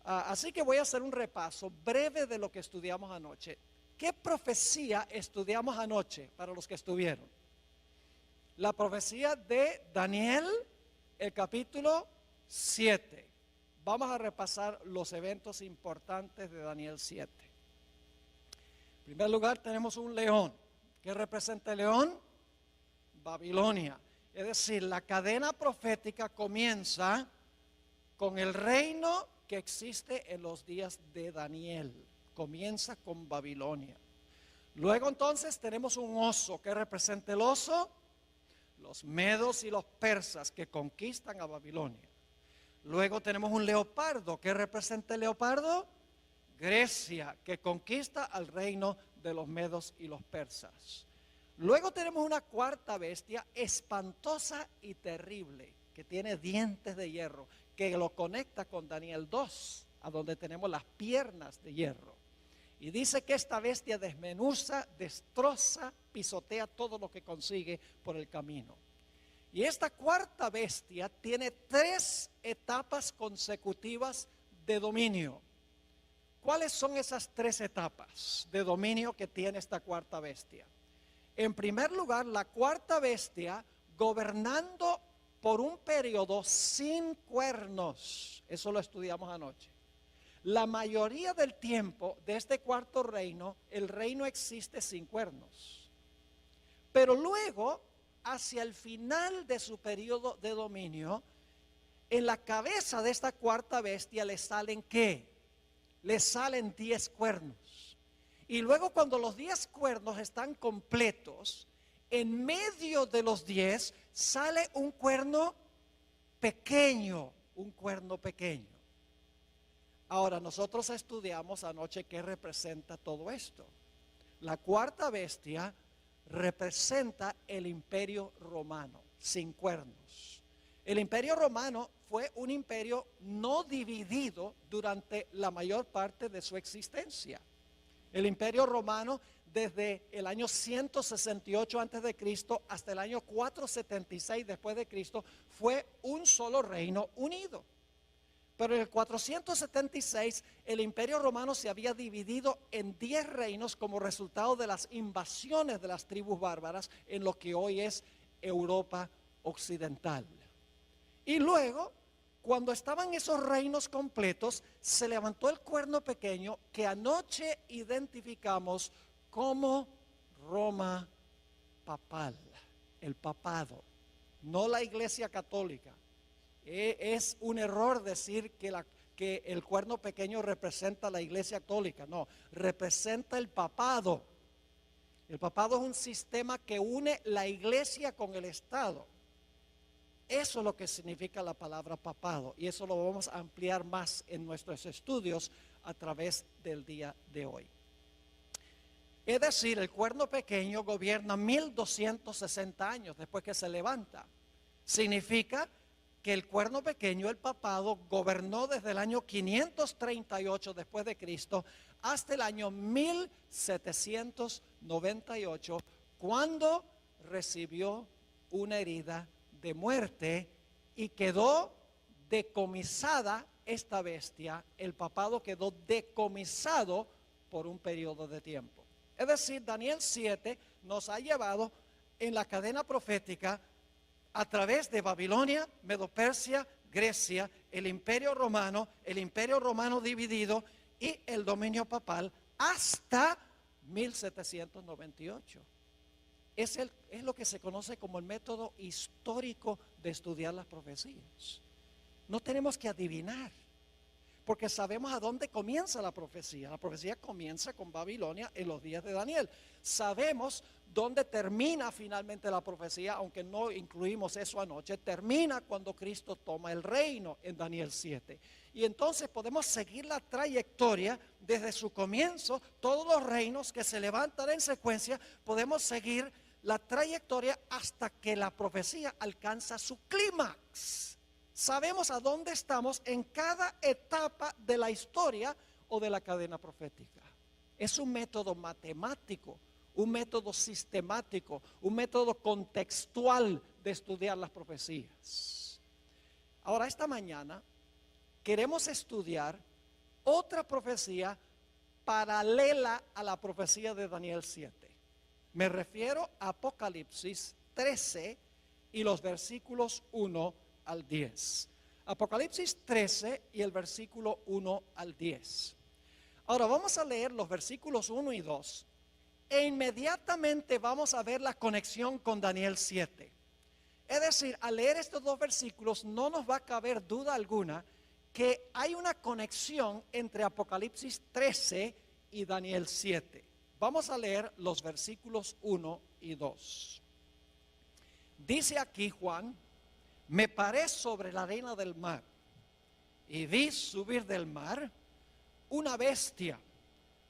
Así que voy a hacer un repaso breve de lo que estudiamos anoche. ¿Qué profecía estudiamos anoche para los que estuvieron? La profecía de Daniel, el capítulo 7. Vamos a repasar los eventos importantes de Daniel 7. En primer lugar tenemos un león. ¿Qué representa el león? Babilonia. Es decir, la cadena profética comienza con el reino que existe en los días de Daniel. Comienza con Babilonia. Luego entonces tenemos un oso. ¿Qué representa el oso? Los medos y los persas que conquistan a Babilonia. Luego tenemos un leopardo. ¿Qué representa el leopardo? Grecia, que conquista al reino de los medos y los persas. Luego tenemos una cuarta bestia espantosa y terrible, que tiene dientes de hierro, que lo conecta con Daniel 2, a donde tenemos las piernas de hierro. Y dice que esta bestia desmenuza, destroza, pisotea todo lo que consigue por el camino. Y esta cuarta bestia tiene 3 etapas consecutivas de dominio. ¿Cuáles son esas 3 etapas de dominio que tiene esta cuarta bestia? En primer lugar, la cuarta bestia gobernando por un periodo sin cuernos. Eso lo estudiamos anoche. La mayoría del tiempo de este cuarto reino, el reino existe sin cuernos. Pero luego, hacia el final de su periodo de dominio, en la cabeza de esta cuarta bestia le salen ¿qué? Le salen 10 cuernos. Y luego cuando los 10 cuernos están completos, en medio de los 10 sale un cuerno pequeño, un cuerno pequeño. Ahora, nosotros estudiamos anoche qué representa todo esto. La cuarta bestia representa el imperio romano, sin cuernos. El imperio romano fue un imperio no dividido durante la mayor parte de su existencia. El imperio romano desde el año 168 antes de Cristo hasta el año 476 después de Cristo fue un solo reino unido. Pero en el 476 el imperio romano se había dividido en 10 reinos como resultado de las invasiones de las tribus bárbaras en lo que hoy es Europa occidental. Y luego, cuando estaban esos reinos completos, se levantó el cuerno pequeño que anoche identificamos como Roma papal, el papado, no la iglesia católica. Es un error decir que el cuerno pequeño representa la iglesia católica, no, representa el papado. El papado es un sistema que une la iglesia con el Estado. Eso es lo que significa la palabra papado y eso lo vamos a ampliar más en nuestros estudios a través del día de hoy. Es decir, el cuerno pequeño gobierna 1260 años después que se levanta. Significa que el cuerno pequeño, el papado, gobernó desde el año 538 después de Cristo hasta el año 1798, cuando recibió una herida de muerte y quedó decomisada esta bestia. El papado quedó decomisado por un periodo de tiempo. Es decir, Daniel 7 nos ha llevado en la cadena profética a través de Babilonia, Medo-Persia, Grecia, el imperio romano dividido y el dominio papal hasta 1798. Es lo que se conoce como el método histórico de estudiar las profecías. No tenemos que adivinar, porque sabemos a dónde comienza la profecía. La profecía comienza con Babilonia en los días de Daniel. Sabemos dónde termina finalmente la profecía, aunque no incluimos eso anoche. Termina cuando Cristo toma el reino en Daniel 7. Y entonces podemos seguir la trayectoria desde su comienzo. Todos los reinos que se levantan en secuencia, podemos seguir la trayectoria hasta que la profecía alcanza su clímax. Sabemos a dónde estamos en cada etapa de la historia o de la cadena profética. Es un método matemático, un método sistemático, un método contextual de estudiar las profecías. Ahora, esta mañana queremos estudiar otra profecía paralela a la profecía de Daniel 7. Me refiero a Apocalipsis 13 y los versículos 1 al 10. Apocalipsis 13 y el versículo 1 al 10. Ahora vamos a leer los versículos 1 y 2 e inmediatamente vamos a ver la conexión con Daniel 7. Es decir, al leer estos dos versículos no nos va a caber duda alguna que hay una conexión entre Apocalipsis 13 y Daniel 7. Vamos a leer los versículos 1 y 2. Dice aquí Juan: me paré sobre la arena del mar y vi subir del mar una bestia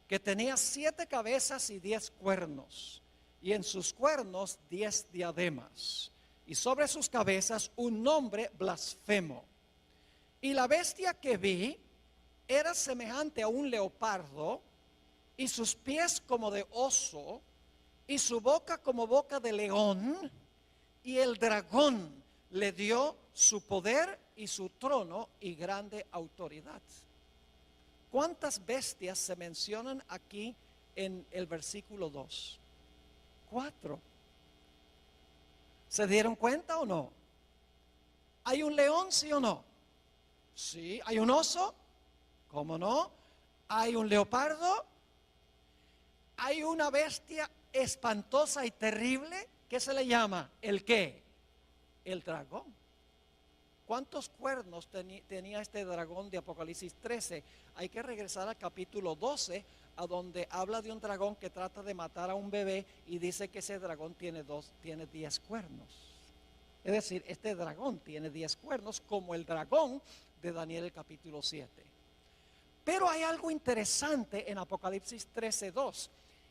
que tenía 7 cabezas y 10 cuernos, y en sus cuernos 10 diademas, y sobre sus cabezas un nombre blasfemo. Y la bestia que vi era semejante a un leopardo, y sus pies como de oso, y su boca como boca de león, y el dragón le dio su poder y su trono y grande autoridad. ¿Cuántas bestias se mencionan aquí en el versículo 2? 4. ¿Se dieron cuenta o no? ¿Hay un león, sí o no? Sí. ¿Hay un oso? ¿Cómo no? ¿Hay un leopardo? ¿Hay una bestia espantosa y terrible? ¿Qué se le llama? ¿El qué? El dragón. ¿Cuántos cuernos tenía este dragón de Apocalipsis 13? Hay que regresar al capítulo 12, a donde habla de un dragón que trata de matar a un bebé y dice que ese dragón tiene 10 cuernos. Es decir, este dragón tiene 10 cuernos como el dragón de Daniel el capítulo 7. Pero hay algo interesante en Apocalipsis 13:2,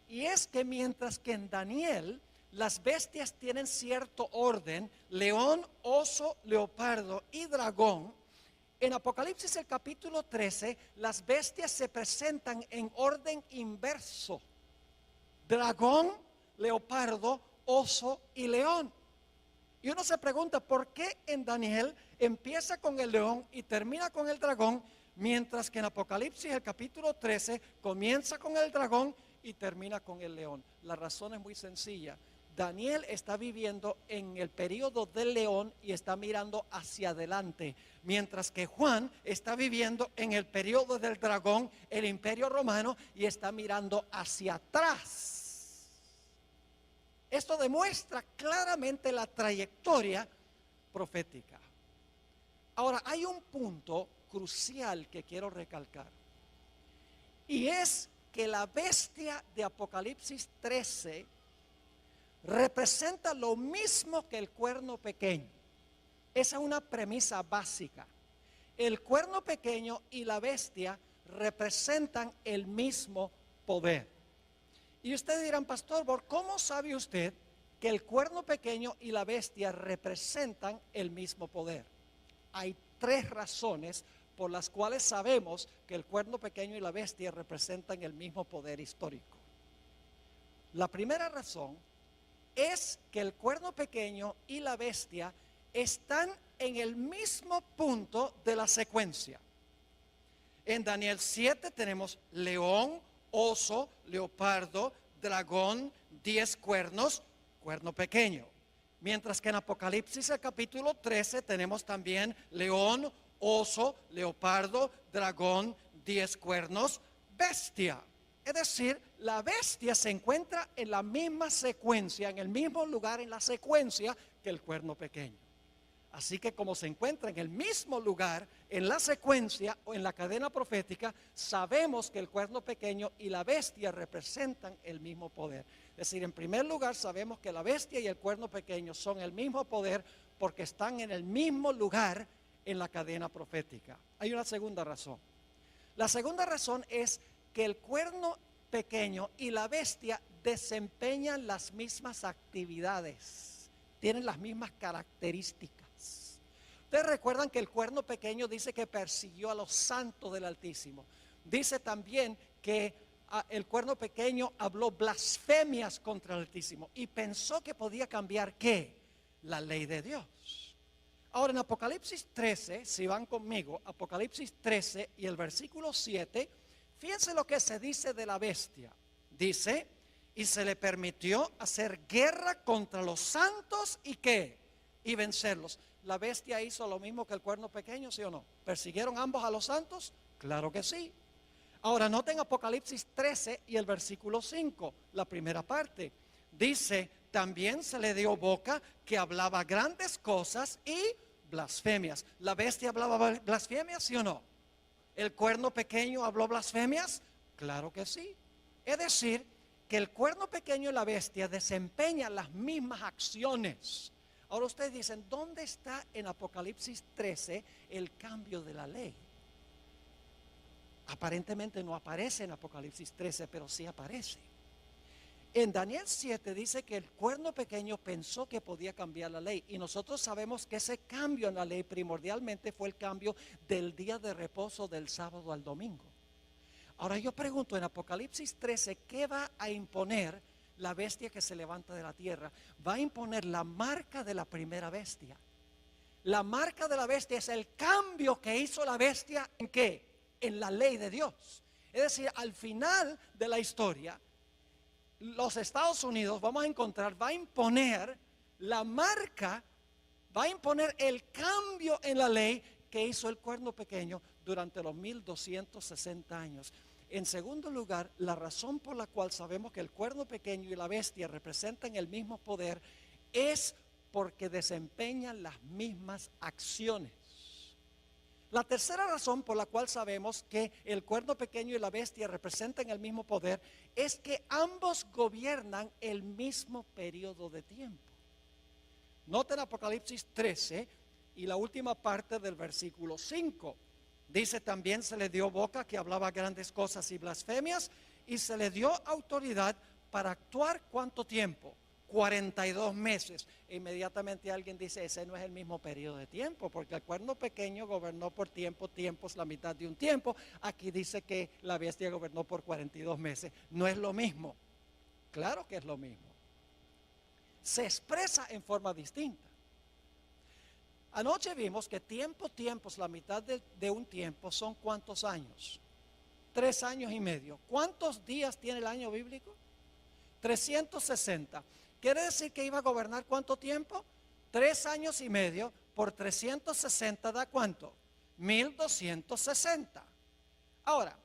y es que mientras que en Daniel las bestias tienen cierto orden: león, oso, leopardo y dragón, en Apocalipsis el capítulo 13 las bestias se presentan en orden inverso: dragón, leopardo, oso y león. Y uno se pregunta, ¿por qué en Daniel empieza con el león y termina con el dragón, mientras que en Apocalipsis el capítulo 13 comienza con el dragón y termina con el león? La razón es muy sencilla. Daniel está viviendo en el periodo del león y está mirando hacia adelante, mientras que Juan está viviendo en el periodo del dragón, el imperio romano, y está mirando hacia atrás. Esto demuestra claramente la trayectoria profética. Ahora, hay un punto crucial que quiero recalcar, y es que la bestia de Apocalipsis 13 representa lo mismo que el cuerno pequeño. Esa es una premisa básica. El cuerno pequeño y la bestia representan el mismo poder. Y ustedes dirán, pastor, ¿cómo sabe usted que el cuerno pequeño y la bestia representan el mismo poder? Hay 3 razones por las cuales sabemos que el cuerno pequeño y la bestia representan el mismo poder histórico. La primera razón es que el cuerno pequeño y la bestia están en el mismo punto de la secuencia. En Daniel 7 tenemos león, oso, leopardo, dragón, 10 cuernos, cuerno pequeño. Mientras que en Apocalipsis el capítulo 13 tenemos también león, oso, leopardo, dragón, 10 cuernos, bestia. Es decir, la bestia se encuentra en la misma secuencia, en el mismo lugar en la secuencia que el cuerno pequeño. Así que como se encuentra en el mismo lugar en la secuencia o en la cadena profética, sabemos que el cuerno pequeño y la bestia representan el mismo poder. Es decir, en primer lugar sabemos que la bestia y el cuerno pequeño son el mismo poder porque están en el mismo lugar en la cadena profética. Hay una segunda razón. La segunda razón es que el cuerno pequeño y la bestia desempeñan las mismas actividades, tienen las mismas características. Ustedes recuerdan que el cuerno pequeño dice que persiguió a los santos del Altísimo. Dice también que el cuerno pequeño habló blasfemias contra el Altísimo y pensó que podía cambiar ¿qué? La ley de Dios. Ahora en Apocalipsis 13, si van conmigo, Apocalipsis 13 y el versículo 7, fíjense lo que se dice de la bestia. Dice, y se le permitió hacer guerra contra los santos y ¿qué? Y vencerlos. ¿La bestia hizo lo mismo que el cuerno pequeño, sí o no? ¿Persiguieron ambos a los santos? Claro que sí. Ahora noten Apocalipsis 13 y el versículo 5, la primera parte. Dice, también se le dio boca que hablaba grandes cosas y blasfemias. ¿La bestia hablaba blasfemias, sí o no? ¿El cuerno pequeño habló blasfemias? Claro que sí. Es decir, que el cuerno pequeño y la bestia desempeñan las mismas acciones. Ahora ustedes dicen, ¿dónde está en Apocalipsis 13 el cambio de la ley? Aparentemente no aparece en Apocalipsis 13, pero sí aparece. En Daniel 7 dice que el cuerno pequeño pensó que podía cambiar la ley. Y nosotros sabemos que ese cambio en la ley primordialmente fue el cambio del día de reposo del sábado al domingo. Ahora yo pregunto en Apocalipsis 13, ¿qué va a imponer la bestia que se levanta de la tierra? Va a imponer la marca de la primera bestia. La marca de la bestia es el cambio que hizo la bestia ¿en qué? En la ley de Dios. Es decir, al final de la historia, los Estados Unidos, vamos a encontrar, va a imponer la marca, va a imponer el cambio en la ley que hizo el cuerno pequeño durante los 1260 años. En segundo lugar, la razón por la cual sabemos que el cuerno pequeño y la bestia representan el mismo poder es porque desempeñan las mismas acciones. La tercera razón por la cual sabemos que el cuerno pequeño y la bestia representan el mismo poder es que ambos gobiernan el mismo periodo de tiempo. Noten Apocalipsis 13 y la última parte del versículo 5. Dice, también se le dio boca que hablaba grandes cosas y blasfemias, y se le dio autoridad para actuar ¿cuánto tiempo? 42 meses. E inmediatamente alguien dice, ese no es el mismo periodo de tiempo, porque el cuerno pequeño gobernó por tiempos, la mitad de un tiempo. Aquí dice que la bestia gobernó por 42 meses. No es lo mismo. Claro que es lo mismo. Se expresa en forma distinta. Anoche vimos que tiempos, la mitad de un tiempo son ¿cuántos años? 3 años y medio. ¿Cuántos días tiene el año bíblico? 360. ¿Quiere decir que iba a gobernar cuánto tiempo? 3 años y medio por 360 da ¿cuánto? 1260. Ahora,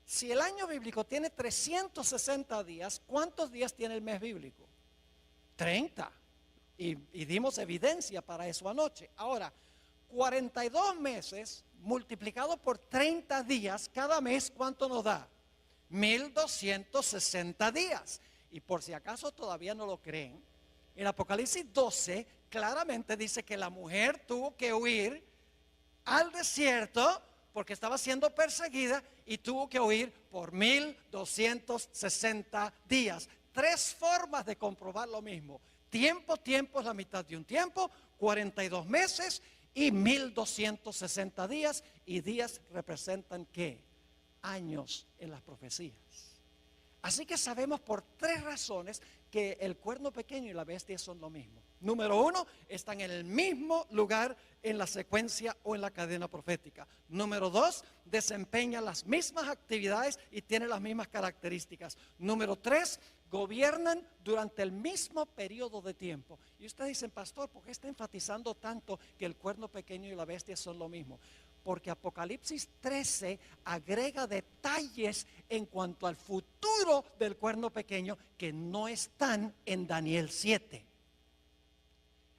si el año bíblico tiene 360 días, ¿cuántos días tiene el mes bíblico? 30. Y dimos evidencia para eso anoche. Ahora, 42 meses multiplicado por 30 días, cada mes, ¿cuánto nos da? 1260 días. Y por si acaso todavía no lo creen, en Apocalipsis 12 claramente dice que la mujer tuvo que huir al desierto porque estaba siendo perseguida y tuvo que huir por 1260 días. 3 formas de comprobar lo mismo. Tiempo es la mitad de un tiempo, 42 meses y 1260 días. Y días representan ¿qué? Años en las profecías. Así que sabemos por 3 razones que el cuerno pequeño y la bestia son lo mismo. Número 1, están en el mismo lugar en la secuencia o en la cadena profética. Número 2, desempeñan las mismas actividades y tienen las mismas características. Número 3, gobiernan durante el mismo periodo de tiempo. Y ustedes dicen, pastor, ¿por qué está enfatizando tanto que el cuerno pequeño y la bestia son lo mismo? Porque Apocalipsis 13 agrega detalles en cuanto al futuro del cuerno pequeño que no están en Daniel 7.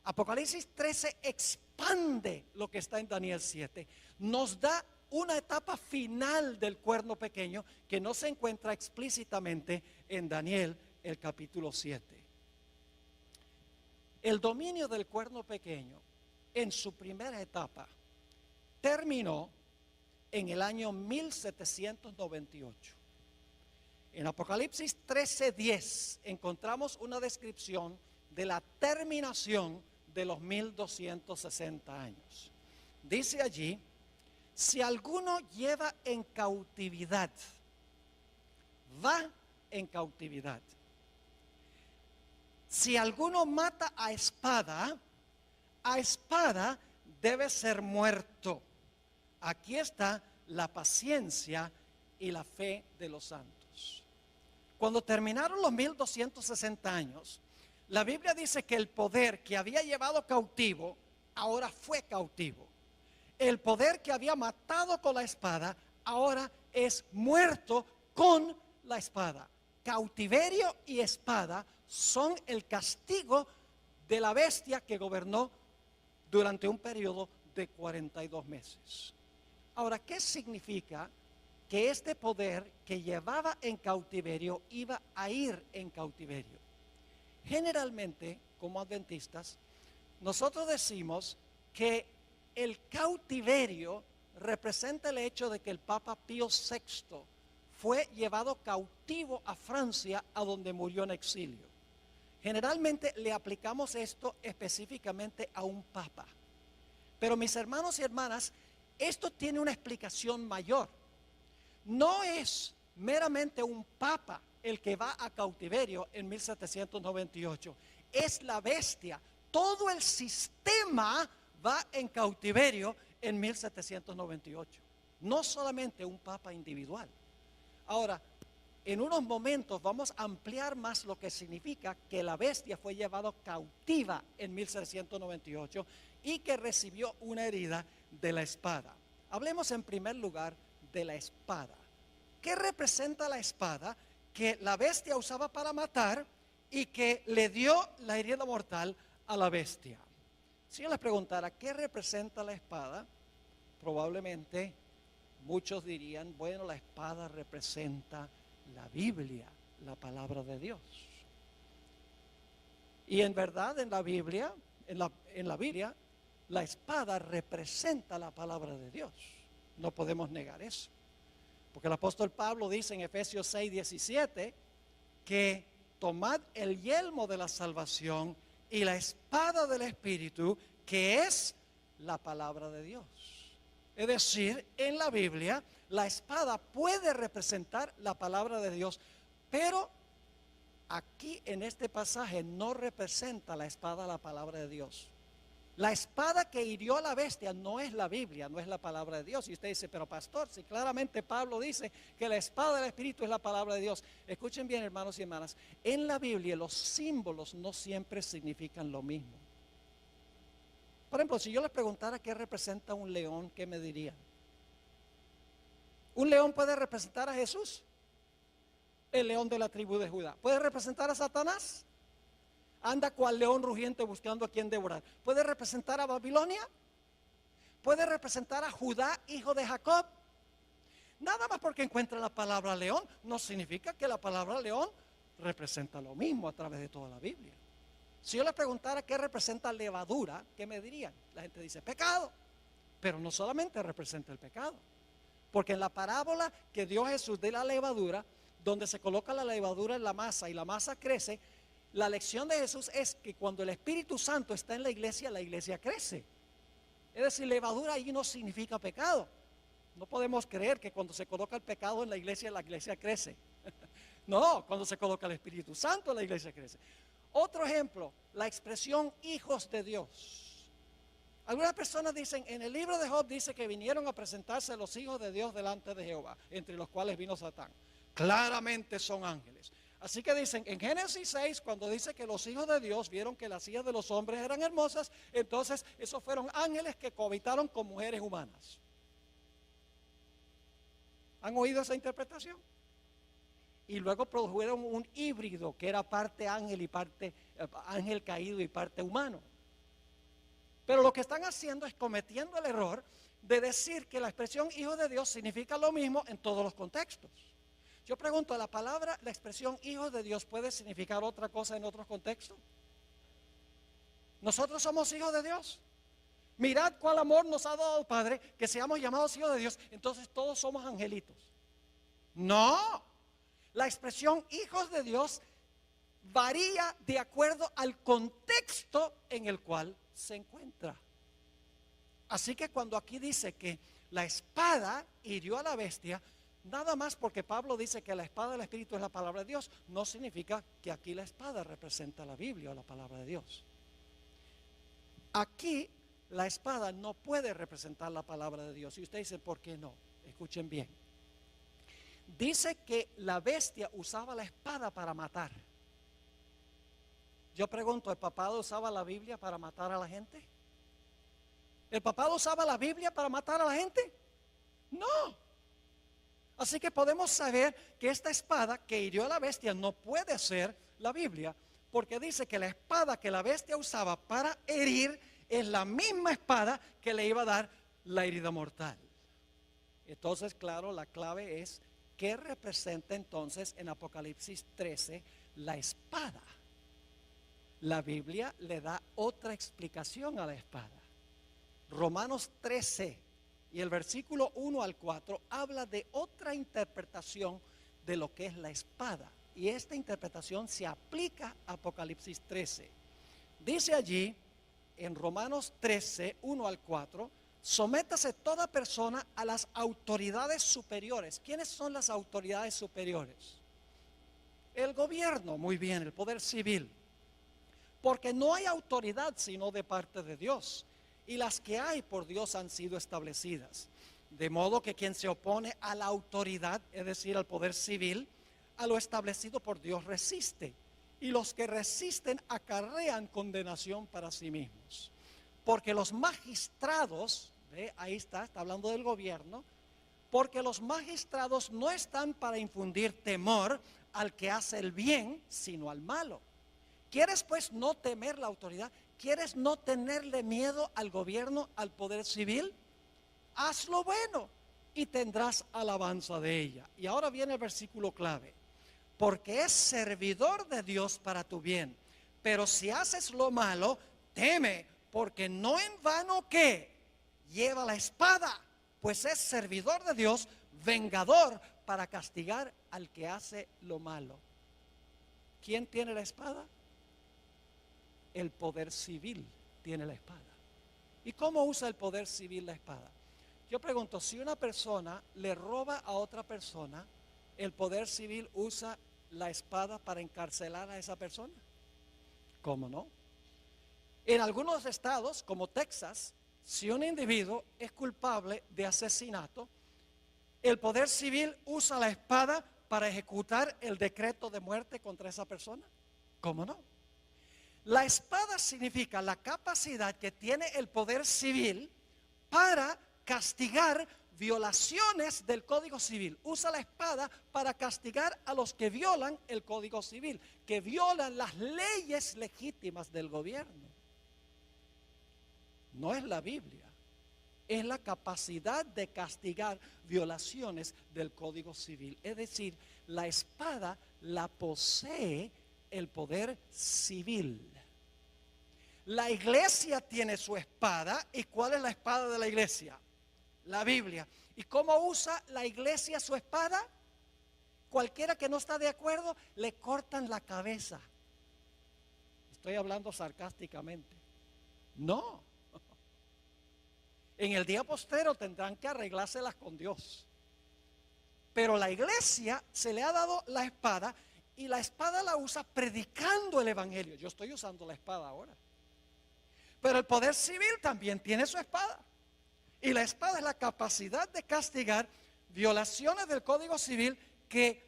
Apocalipsis 13 expande lo que está en Daniel 7. Nos da una etapa final del cuerno pequeño que no se encuentra explícitamente en Daniel el capítulo 7. El dominio del cuerno pequeño en su primera etapa terminó en el año 1798. En Apocalipsis 13:10 encontramos una descripción de la terminación de los 1260 años. Dice allí, si alguno lleva en cautividad, va en cautividad. Si alguno mata a espada debe ser muerto. Aquí está la paciencia y la fe de los santos. Cuando terminaron los 1260 años, la Biblia dice que el poder que había llevado cautivo, ahora fue cautivo. El poder que había matado con la espada, ahora es muerto con la espada. Cautiverio y espada son el castigo de la bestia que gobernó durante un periodo de 42 meses. Ahora, ¿qué significa que este poder que llevaba en cautiverio iba a ir en cautiverio? Generalmente, como adventistas, nosotros decimos que el cautiverio representa el hecho de que el Papa Pío VI fue llevado cautivo a Francia, a donde murió en exilio. Generalmente le aplicamos esto específicamente a un papa. Pero mis hermanos y hermanas, esto tiene una explicación mayor. No es meramente un papa el que va a cautiverio en 1798. Es la bestia. Todo el sistema va en cautiverio en 1798. No solamente un papa individual. Ahora, en unos momentos vamos a ampliar más lo que significa que la bestia fue llevada cautiva en 1798 y que recibió una herida de la espada. Hablemos en primer lugar de la espada. ¿Qué representa la espada que la bestia usaba para matar y que le dio la herida mortal a la bestia? Si yo les preguntara qué representa la espada, probablemente muchos dirían, bueno, la espada representa la Biblia, la palabra de Dios. Y en verdad en la Biblia, la espada representa la palabra de Dios. No podemos negar eso. Porque el apóstol Pablo dice en Efesios 6:17 que tomad el yelmo de la salvación y la espada del Espíritu, que es la palabra de Dios. Es decir, en la Biblia la espada puede representar la palabra de Dios, pero aquí en este pasaje no representa la espada la palabra de Dios. La espada que hirió a la bestia no es la Biblia, no es la palabra de Dios. Y usted dice, pero pastor, si claramente Pablo dice que la espada del Espíritu es la palabra de Dios. Escuchen bien, hermanos y hermanas, en la Biblia los símbolos no siempre significan lo mismo. Por ejemplo, si yo les preguntara qué representa un león, ¿qué me dirían? ¿Un león puede representar a Jesús? El león de la tribu de Judá. ¿Puede representar a Satanás? Anda cual león rugiente buscando a quien devorar. ¿Puede representar a Babilonia? ¿Puede representar a Judá, hijo de Jacob? Nada más porque encuentra la palabra león no significa que la palabra león representa lo mismo a través de toda la Biblia. Si yo les preguntara qué representa levadura, ¿qué me dirían? La gente dice pecado, pero no solamente representa el pecado, porque en la parábola que dio Jesús de la levadura, donde se coloca la levadura en la masa y la masa crece, la lección de Jesús es que cuando el Espíritu Santo está en la iglesia crece. Es decir, levadura ahí no significa pecado. No podemos creer que cuando se coloca el pecado en la iglesia crece. No, cuando se coloca el Espíritu Santo, la iglesia crece. Otro ejemplo, la expresión hijos de Dios. Algunas personas dicen, en el libro de Job dice que vinieron a presentarse los hijos de Dios delante de Jehová, entre los cuales vino Satán. Claramente son ángeles. Así que dicen, en Génesis 6, cuando dice que los hijos de Dios vieron que las hijas de los hombres eran hermosas, entonces esos fueron ángeles que cohabitaron con mujeres humanas. ¿Han oído esa interpretación? Y luego produjeron un híbrido que era parte ángel y parte ángel caído y parte humano. Pero lo que están haciendo es cometiendo el error de decir que la expresión hijo de Dios significa lo mismo en todos los contextos. Yo pregunto, la expresión hijo de Dios puede significar otra cosa en otros contextos. Nosotros somos hijos de Dios. Mirad cuál amor nos ha dado el Padre, que seamos llamados hijos de Dios. Entonces todos somos angelitos. No, la expresión hijos de Dios varía de acuerdo al contexto en el cual se encuentra. Así que cuando aquí dice que la espada hirió a la bestia, nada más porque Pablo dice que la espada del Espíritu es la palabra de Dios, no significa que aquí la espada representa la Biblia o la palabra de Dios. Aquí la espada no puede representar la palabra de Dios. Y usted dice, ¿por qué no? Escuchen bien. Dice que la bestia usaba la espada para matar. Yo pregunto, ¿el papado usaba la Biblia para matar a la gente? ¿El papado usaba la Biblia para matar a la gente? No. Así que podemos saber que esta espada que hirió a la bestia no puede ser la Biblia, porque dice que la espada que la bestia usaba para herir es la misma espada que le iba a dar la herida mortal. Entonces, claro, la clave es ¿qué representa entonces en Apocalipsis 13 la espada? La Biblia le da otra explicación a la espada. Romanos 13 y el versículo 1 al 4 habla de otra interpretación de lo que es la espada. Y esta interpretación se aplica a Apocalipsis 13. Dice allí en Romanos 13, 1 al 4, sométase toda persona a las autoridades superiores. ¿Quiénes son las autoridades superiores? El gobierno, muy bien, el poder civil. Porque no hay autoridad sino de parte de Dios. Y las que hay por Dios han sido establecidas. De modo que quien se opone a la autoridad, es decir, al poder civil, a lo establecido por Dios resiste. Y los que resisten acarrean condenación para sí mismos. Porque los magistrados, ahí está hablando del gobierno, porque los magistrados no están para infundir temor al que hace el bien, sino al malo. ¿Quieres pues no temer la autoridad? ¿Quieres no tenerle miedo al gobierno, al poder civil? Haz lo bueno y tendrás alabanza de ella. Y ahora viene el versículo clave. Porque es servidor de Dios para tu bien. Pero si haces lo malo, teme, porque no en vano que lleva la espada, pues es servidor de Dios, vengador para castigar al que hace lo malo. ¿Quién tiene la espada? El poder civil tiene la espada. ¿Y cómo usa el poder civil la espada? Yo pregunto, si una persona le roba a otra persona, ¿el poder civil usa la espada para encarcelar a esa persona? ¿Cómo no? En algunos estados, como Texas, si un individuo es culpable de asesinato, el poder civil usa la espada para ejecutar el decreto de muerte contra esa persona. ¿Cómo no? La espada significa la capacidad que tiene el poder civil para castigar violaciones del Código Civil. Usa la espada para castigar a los que violan el Código Civil, que violan las leyes legítimas del gobierno. No es la Biblia, es la capacidad de castigar violaciones del Código Civil. Es decir, la espada la posee el poder civil. La iglesia tiene su espada. ¿Y cuál es la espada de la iglesia? La Biblia. ¿Y cómo usa la iglesia su espada? Cualquiera que no está de acuerdo, le cortan la cabeza. Estoy hablando sarcásticamente. No. En el día postero tendrán que arreglárselas con Dios. Pero la iglesia se le ha dado la espada, y la espada la usa predicando el evangelio. Yo estoy usando la espada ahora. Pero el poder civil también tiene su espada. Y la espada es la capacidad de castigar violaciones del Código Civil que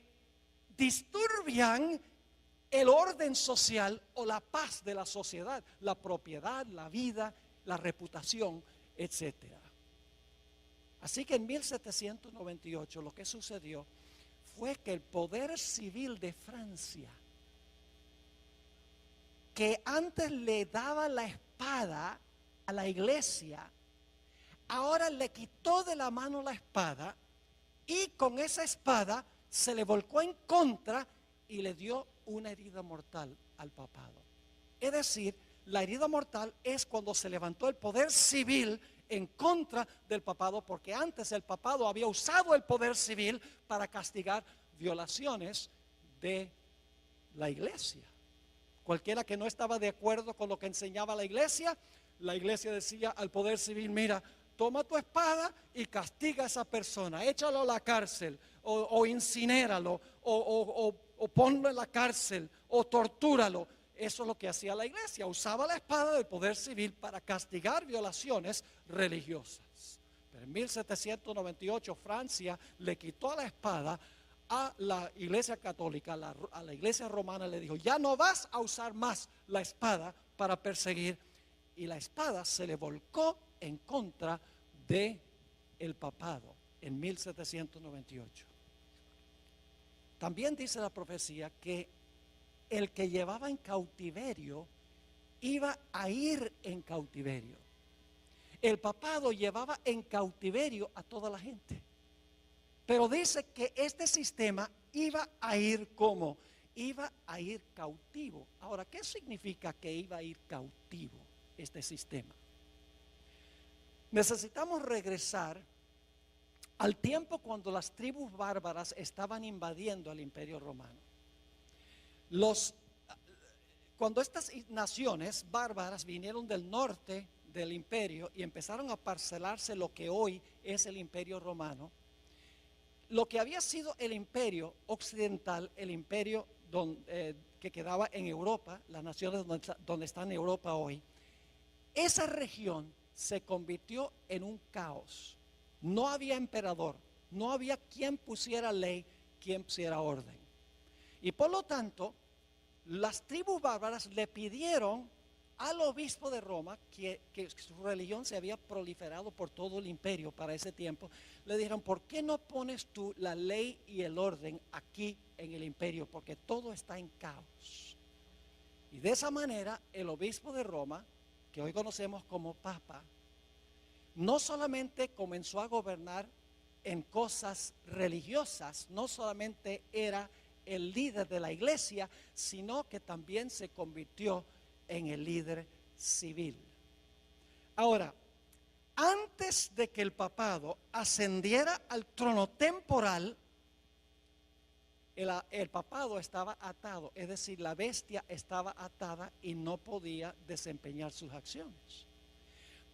disturbian el orden social o la paz de la sociedad, la propiedad, la vida, la reputación, etcétera. Así que en 1798 lo que sucedió fue que el poder civil de Francia, que antes le daba la espada a la iglesia, ahora le quitó de la mano la espada, y con esa espada se le volcó en contra y le dio una herida mortal al papado. Es decir, la herida mortal es cuando se levantó el poder civil en contra del papado, porque antes el papado había usado el poder civil para castigar violaciones de la iglesia. Cualquiera que no estaba de acuerdo con lo que enseñaba la iglesia decía al poder civil: mira, toma tu espada y castiga a esa persona, échalo a la cárcel, o incinéralo, o ponlo en la cárcel, o tortúralo. eso es lo que hacía la iglesia, usaba la espada del poder civil para castigar violaciones religiosas. Pero en 1798 Francia le quitó la espada a la iglesia católica, a la iglesia romana, le dijo: ya no vas a usar más la espada para perseguir. Y la espada se le volcó en contra de el papado en 1798. También dice la profecía que el que llevaba en cautiverio iba a ir en cautiverio. El papado llevaba en cautiverio a toda la gente. Pero dice que este sistema iba a ir como, iba a ir cautivo. Ahora, ¿qué significa que iba a ir cautivo este sistema? Necesitamos regresar al tiempo cuando las tribus bárbaras estaban invadiendo el Imperio Romano. Cuando estas naciones bárbaras vinieron del norte del imperio y empezaron a parcelarse lo que hoy es el Imperio Romano, lo que había sido el imperio occidental, el imperio que quedaba en Europa, las naciones donde está en Europa hoy, esa región se convirtió en un caos. No había emperador, no había quien pusiera ley, quien pusiera orden. Y por lo tanto, las tribus bárbaras le pidieron al obispo de Roma, que su religión se había proliferado por todo el imperio para ese tiempo, le dijeron: ¿por qué no pones tú la ley y el orden aquí en el imperio? Porque todo está en caos. Y de esa manera el obispo de Roma, que hoy conocemos como Papa, no solamente comenzó a gobernar en cosas religiosas, no solamente era el líder de la iglesia, sino que también se convirtió en el líder civil. Ahora, antes de que el papado ascendiera al trono temporal, el papado estaba atado, es decir, la bestia estaba atada y no podía desempeñar sus acciones.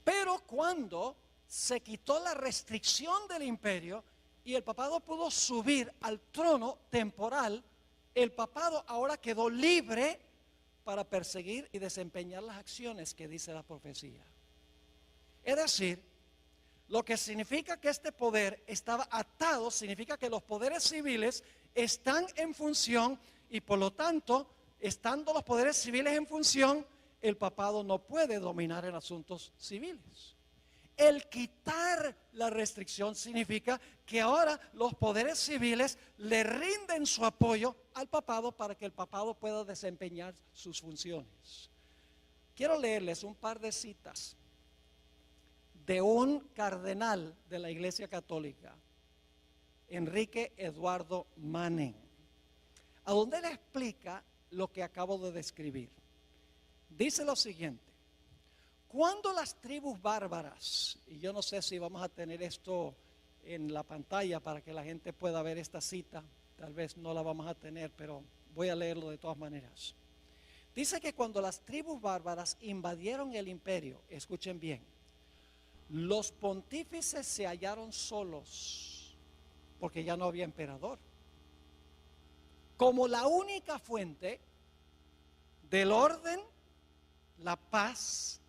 Pero cuando se quitó la restricción del imperio y el papado pudo subir al trono temporal, el papado ahora quedó libre para perseguir y desempeñar las acciones que dice la profecía. Es decir, lo que significa que este poder estaba atado, significa que los poderes civiles están en función y por lo tanto, estando los poderes civiles en función, el papado no puede dominar en asuntos civiles. El quitar la restricción significa que ahora los poderes civiles le rinden su apoyo al papado para que el papado pueda desempeñar sus funciones. Quiero leerles un par de citas de un cardenal de la Iglesia Católica, Enrique Eduardo Manning, a donde él explica lo que acabo de describir. Dice lo siguiente: cuando las tribus bárbaras, y yo no sé si vamos a tener esto en la pantalla para que la gente pueda ver esta cita, tal vez no la vamos a tener, pero voy a leerlo de todas maneras. Dice que cuando las tribus bárbaras invadieron el imperio, escuchen bien, los pontífices se hallaron solos porque ya no había emperador. Como la única fuente del orden, la paz,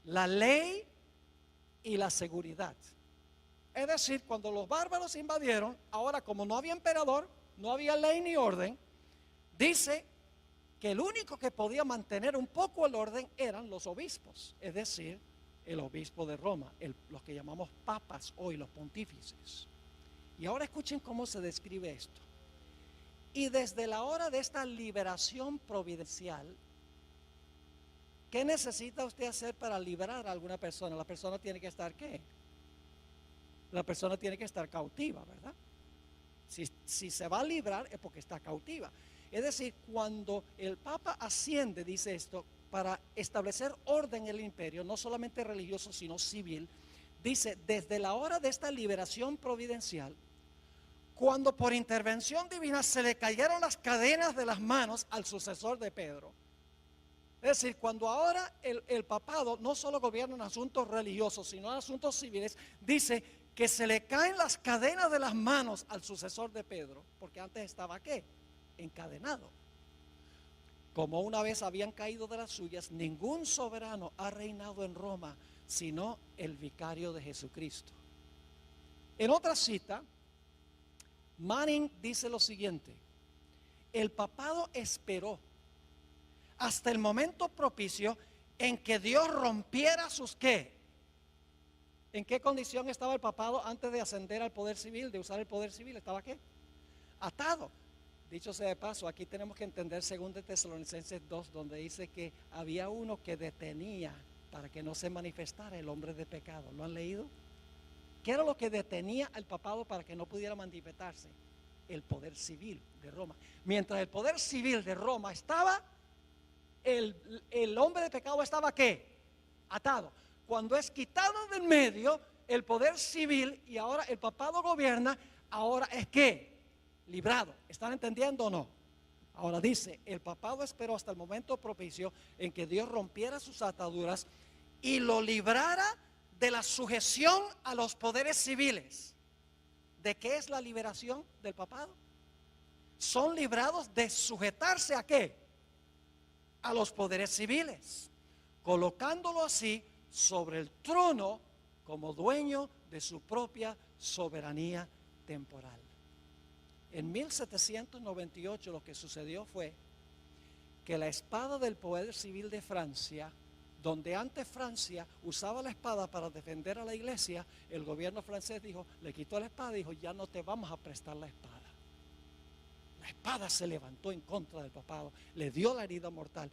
la ley y la seguridad. Es decir, cuando los bárbaros invadieron, ahora como no había emperador, no había ley ni orden, dice que el único que podía mantener un poco el orden eran los obispos, es decir, el obispo de Roma, los que llamamos papas hoy, los pontífices. Y ahora escuchen cómo se describe esto. Y desde la hora de esta liberación providencial, ¿qué necesita usted hacer para liberar a alguna persona? La persona tiene que estar ¿qué? La persona tiene que estar cautiva, ¿verdad? Si se va a librar es porque está cautiva. Es decir, cuando el Papa asciende, dice esto, para establecer orden en el imperio, no solamente religioso, sino civil, dice, desde la hora de esta liberación providencial, cuando por intervención divina se le cayeron las cadenas de las manos al sucesor de Pedro. Es decir, cuando ahora el papado no solo gobierna en asuntos religiosos, sino en asuntos civiles, dice que se le caen las cadenas de las manos al sucesor de Pedro, porque antes estaba ¿qué? Encadenado. como una vez habían caído de las suyas, ningún soberano ha reinado en Roma, sino el vicario de Jesucristo. En otra cita, Manning dice lo siguiente: el papado esperó hasta el momento propicio en que Dios rompiera sus ¿qué? ¿En qué condición estaba el papado antes de ascender al poder civil, de usar el poder civil? ¿Estaba qué? Atado. Dicho sea de paso, aquí tenemos que entender 2 Tesalonicenses 2, donde dice que había uno que detenía para que no se manifestara el hombre de pecado. ¿Lo han leído? ¿Qué era lo que detenía al papado para que no pudiera manifestarse? El poder civil de Roma. Mientras el poder civil de Roma estaba, el hombre de pecado estaba ¿qué? Atado. Cuando es quitado del medio el poder civil y ahora el papado gobierna, ahora es ¿qué? Librado. ¿Están entendiendo o no? Ahora dice, el papado esperó hasta el momento propicio en que Dios rompiera sus ataduras y lo librara de la sujeción a los poderes civiles. ¿De qué es la liberación del papado? Son librados de sujetarse ¿a qué? A los poderes civiles, colocándolo así sobre el trono como dueño de su propia soberanía temporal. En 1798 lo que sucedió fue que la espada del poder civil de Francia, donde antes Francia usaba la espada para defender a la iglesia, el gobierno francés dijo, le quitó la espada y dijo, ya no te vamos a prestar la espada. La espada se levantó en contra del papado, le dio la herida mortal.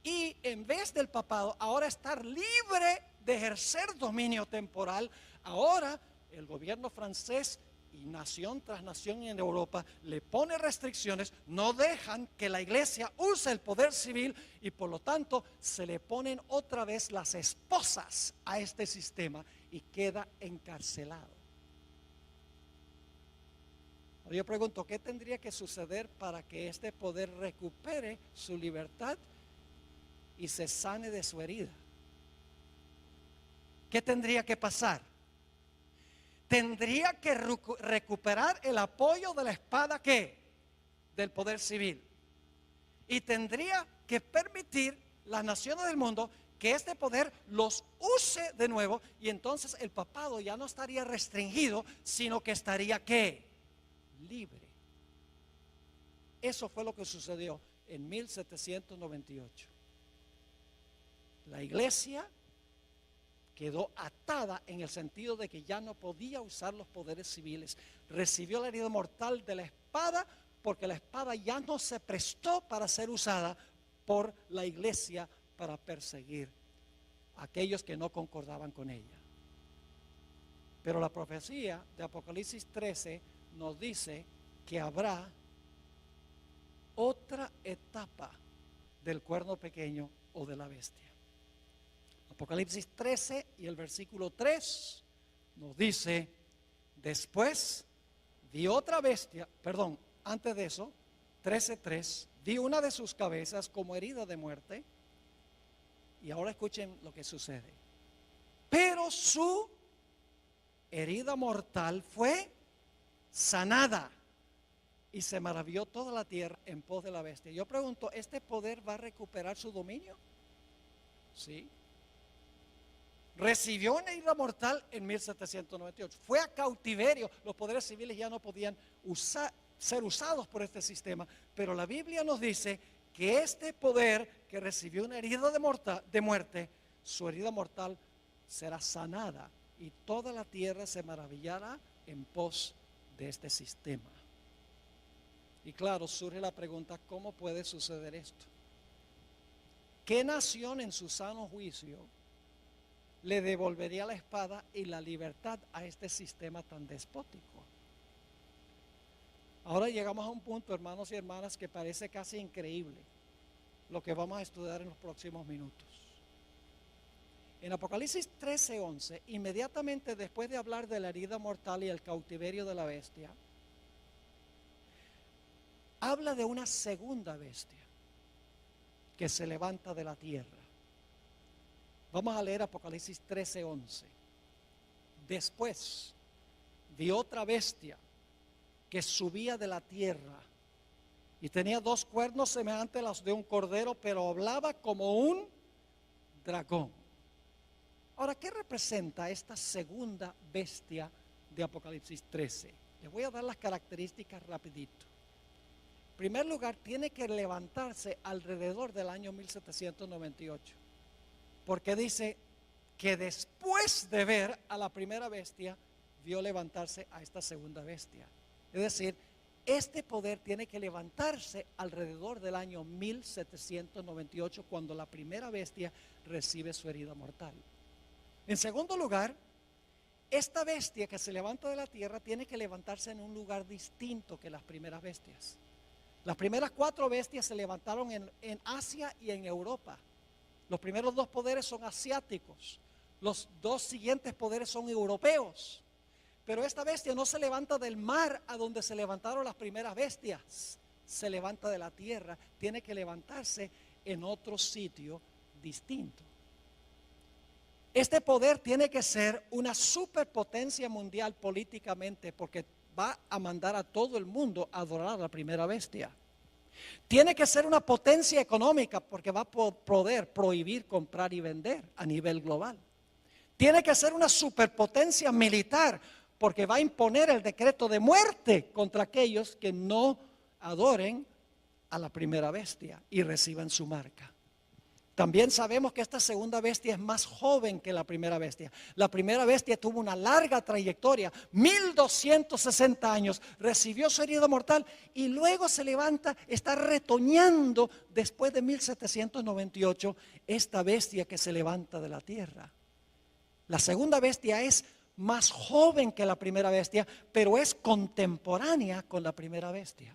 Y en vez del papado ahora estar libre de ejercer dominio temporal, ahora el gobierno francés y nación tras nación en Europa le pone restricciones, no dejan que la iglesia use el poder civil y por lo tanto se le ponen otra vez las esposas a este sistema y queda encarcelado. Yo pregunto, ¿qué tendría que suceder para que este poder recupere su libertad y se sane de su herida? ¿Qué tendría que pasar? Tendría que recuperar el apoyo de la espada ¿qué? Del poder civil. Y tendría que permitir las naciones del mundo que este poder los use de nuevo y entonces el papado ya no estaría restringido, sino que estaría ¿qué? Libre. Eso fue lo que sucedió en 1798. La iglesia quedó atada en el sentido de que ya no podía usar los poderes civiles. Recibió la herida mortal de la espada porque la espada ya no se prestó para ser usada por la iglesia para perseguir a aquellos que no concordaban con ella. Pero la profecía de Apocalipsis 13 nos dice que habrá otra etapa del cuerno pequeño o de la bestia. Apocalipsis 13 y el versículo 3 nos dice, después vi otra bestia, antes de eso, 13:3, vi una de sus cabezas como herida de muerte. Y ahora escuchen lo que sucede. Pero su herida mortal fue sanada y se maravilló toda la tierra en pos de la bestia. Yo pregunto, ¿este poder va a recuperar su dominio? Sí. Recibió una herida mortal en 1798. Fue a cautiverio. Los poderes civiles ya no podían ser usados por este sistema. Pero la Biblia nos dice que este poder que recibió una herida de muerte, su herida mortal será sanada y toda la tierra se maravillará en pos de este sistema. Y claro, surge la pregunta, ¿cómo puede suceder esto? ¿Qué nación en su sano juicio le devolvería la espada y la libertad a este sistema tan despótico? Ahora llegamos a un punto, hermanos y hermanas, que parece casi increíble lo que vamos a estudiar en los próximos minutos. En Apocalipsis 13:11, inmediatamente después de hablar de la herida mortal y el cautiverio de la bestia, habla de una segunda bestia que se levanta de la tierra. Vamos a leer Apocalipsis 13:11. Después vi otra bestia que subía de la tierra y tenía 2 cuernos semejantes a los de un cordero, pero hablaba como un dragón. Ahora, ¿qué representa esta segunda bestia de Apocalipsis 13? Les voy a dar las características rapidito. En primer lugar, tiene que levantarse alrededor del año 1798, porque dice que después de ver a la primera bestia, vio levantarse a esta segunda bestia. Es decir, este poder tiene que levantarse alrededor del año 1798, cuando la primera bestia recibe su herida mortal. En segundo lugar, esta bestia que se levanta de la tierra tiene que levantarse en un lugar distinto que las primeras bestias. Las primeras 4 bestias se levantaron en Asia y en Europa. Los primeros 2 poderes son asiáticos. Los 2 siguientes poderes son europeos. Pero esta bestia no se levanta del mar a donde se levantaron las primeras bestias. Se levanta de la tierra. Tiene que levantarse en otro sitio distinto. Este poder tiene que ser una superpotencia mundial políticamente, porque va a mandar a todo el mundo a adorar a la primera bestia. Tiene que ser una potencia económica, porque va a poder prohibir comprar y vender a nivel global. Tiene que ser una superpotencia militar, porque va a imponer el decreto de muerte contra aquellos que no adoren a la primera bestia y reciban su marca. También sabemos que esta segunda bestia es más joven que la primera bestia. La primera bestia tuvo una larga trayectoria, 1260 años, recibió su herida mortal y luego se levanta, está retoñando después de 1798, esta bestia que se levanta de la tierra. La segunda bestia es más joven que la primera bestia, pero es contemporánea con la primera bestia.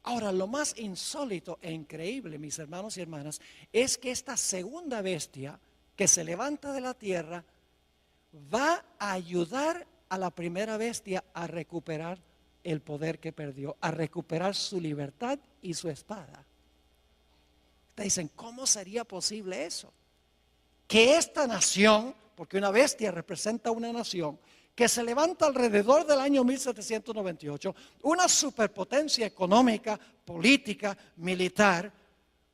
Ahora, lo más insólito e increíble, mis hermanos y hermanas, es que esta segunda bestia que se levanta de la tierra va a ayudar a la primera bestia a recuperar el poder que perdió, a recuperar su libertad y su espada. Ustedes dicen, ¿cómo sería posible eso? Que esta nación, porque una bestia representa una nación, que se levanta alrededor del año 1798, una superpotencia económica, política, militar,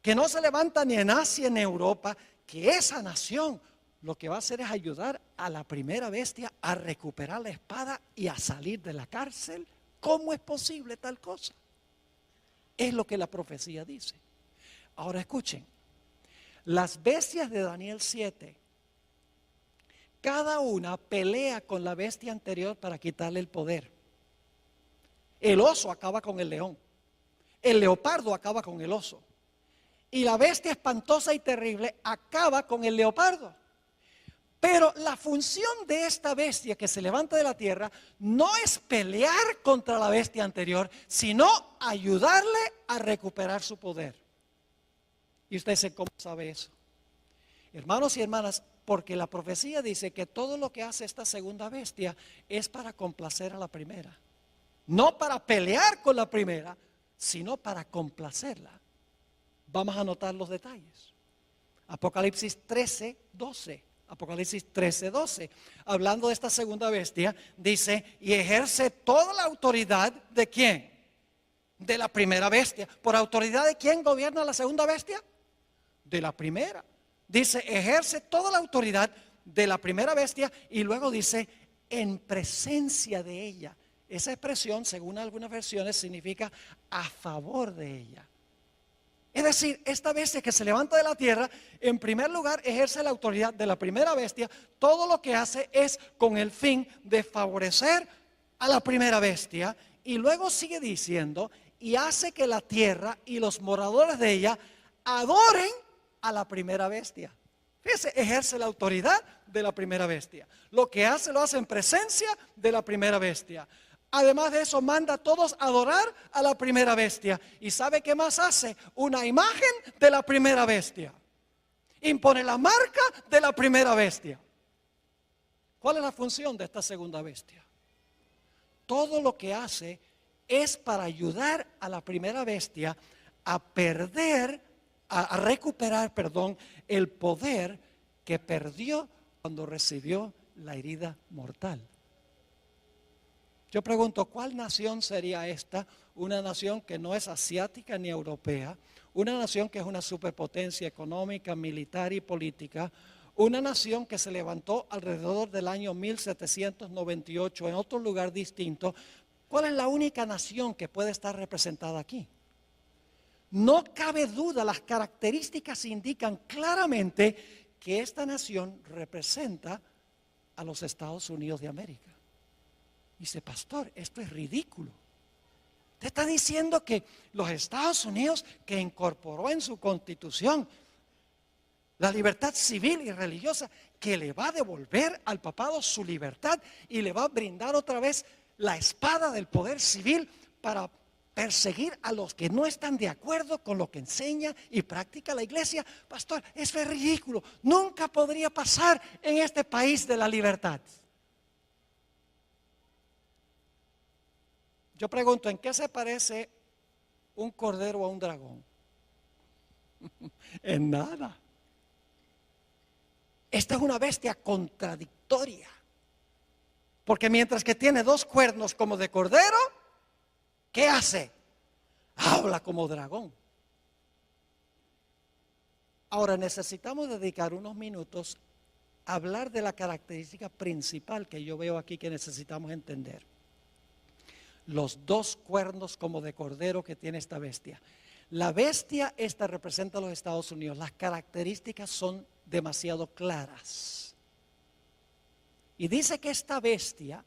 que no se levanta ni en Asia ni en Europa, que esa nación lo que va a hacer es ayudar a la primera bestia a recuperar la espada y a salir de la cárcel. ¿Cómo es posible tal cosa? Es lo que la profecía dice. Ahora escuchen, las bestias de Daniel 7, cada una pelea con la bestia anterior para quitarle el poder. El oso acaba con el león. El leopardo acaba con el oso. Y la bestia espantosa y terrible acaba con el leopardo. Pero la función de esta bestia que se levanta de la tierra no es pelear contra la bestia anterior, sino ayudarle a recuperar su poder. Y usted dice, ¿cómo sabe eso? Hermanos y hermanas, porque la profecía dice que todo lo que hace esta segunda bestia es para complacer a la primera. No para pelear con la primera, sino para complacerla. Vamos a anotar los detalles. Apocalipsis 13, 12. Apocalipsis 13, 12. Hablando de esta segunda bestia, dice, y ejerce toda la autoridad ¿de quién? De la primera bestia. ¿Por autoridad de quién gobierna la segunda bestia? De la primera. Dice, ejerce toda la autoridad de la primera bestia y luego dice, en presencia de ella. Esa expresión, según algunas versiones, significa a favor de ella. Es decir, esta bestia que se levanta de la tierra, en primer lugar, ejerce la autoridad de la primera bestia. Todo lo que hace es con el fin de favorecer a la primera bestia. Y luego sigue diciendo, y hace que la tierra y los moradores de ella adoren a la primera bestia. Fíjese, ejerce la autoridad de la primera bestia. Lo que hace, lo hace en presencia de la primera bestia. Además de eso, manda a todos a adorar a la primera bestia. ¿Y sabe qué más hace? Una imagen de la primera bestia. Impone la marca de la primera bestia. ¿Cuál es la función de esta segunda bestia? Todo lo que hace es para ayudar a la primera bestia a recuperar, el poder que perdió cuando recibió la herida mortal. Yo pregunto, ¿cuál nación sería esta? Una nación que no es asiática ni europea, una nación que es una superpotencia económica, militar y política, una nación que se levantó alrededor del año 1798 en otro lugar distinto. ¿Cuál es la única nación que puede estar representada aquí? No cabe duda, las características indican claramente que esta nación representa a los Estados Unidos de América. Dice, pastor, esto es ridículo. Usted está diciendo que los Estados Unidos, que incorporó en su constitución la libertad civil y religiosa, que le va a devolver al papado su libertad y le va a brindar otra vez la espada del poder civil para perseguir a los que no están de acuerdo con lo que enseña y practica la iglesia. Pastor, eso es ridículo. Nunca podría pasar en este país de la libertad. Yo pregunto, ¿en qué se parece un cordero a un dragón? En nada. Esta es una bestia contradictoria. Porque mientras que tiene dos cuernos como de cordero, ¿qué hace? Habla como dragón. Ahora necesitamos dedicar unos minutos a hablar de la característica principal que yo veo aquí que necesitamos entender. Los dos cuernos como de cordero que tiene esta bestia. La bestia esta representa a los Estados Unidos. Las características son demasiado claras. Y dice que esta bestia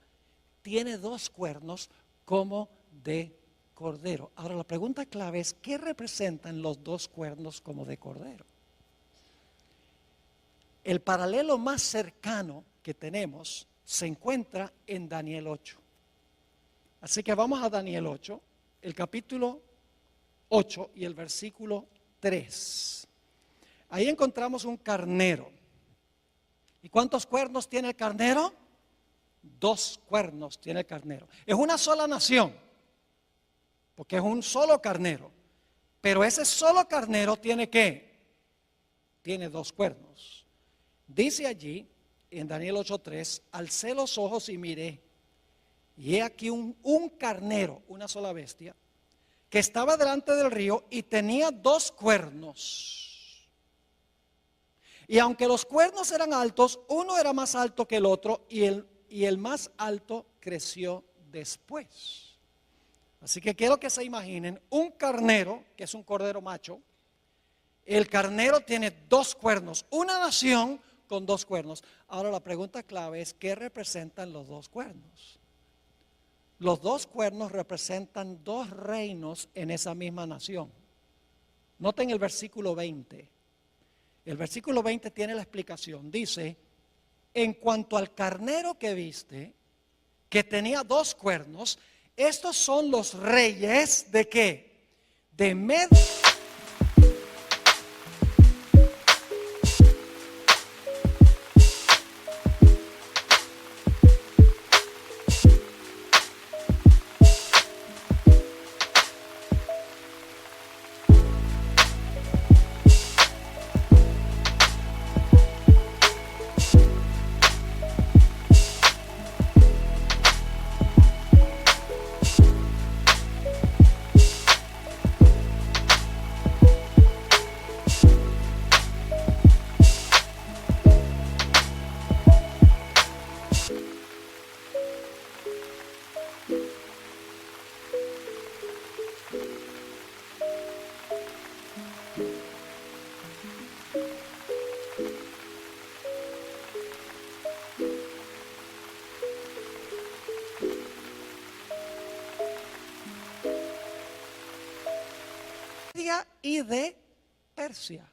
tiene dos cuernos como de cordero. Ahora la pregunta clave es, ¿qué representan los dos cuernos como de cordero? El paralelo más cercano que tenemos se encuentra en Daniel 8. Así que vamos a Daniel 8, el capítulo 8 y el versículo 3. Ahí encontramos un carnero. ¿Y cuántos cuernos tiene el carnero? Dos cuernos tiene el carnero. Es una sola nación, porque es un solo carnero. Pero ese solo carnero tiene ¿qué? Tiene dos cuernos. Dice allí, en Daniel 8:3, alcé los ojos y miré. Y he aquí un carnero, una sola bestia, que estaba delante del río y tenía dos cuernos. Y aunque los cuernos eran altos, uno era más alto que el otro y el más alto creció después. Así que quiero que se imaginen un carnero, que es un cordero macho. El carnero tiene dos cuernos, una nación con dos cuernos. Ahora la pregunta clave es, ¿qué representan los dos cuernos? Los dos cuernos representan dos reinos en esa misma nación. Noten el versículo 20. El versículo 20 tiene la explicación. Dice, en cuanto al carnero que viste, que tenía dos cuernos, estos son los reyes ¿de qué? De Media. Y de Persia.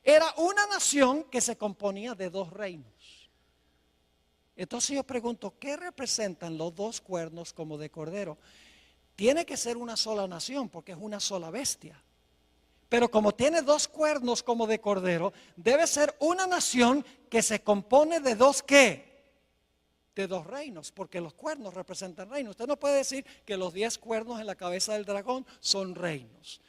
Era una nación que se componía de dos reinos. Entonces yo pregunto, ¿qué representan los dos cuernos como de cordero? Tiene que ser una sola nación porque es una sola bestia. Pero como tiene dos cuernos como de cordero, debe ser una nación que se compone de dos ¿qué? De dos reinos, porque los cuernos representan reinos. Usted no puede decir que los 10 cuernos en la cabeza del dragón son reinos.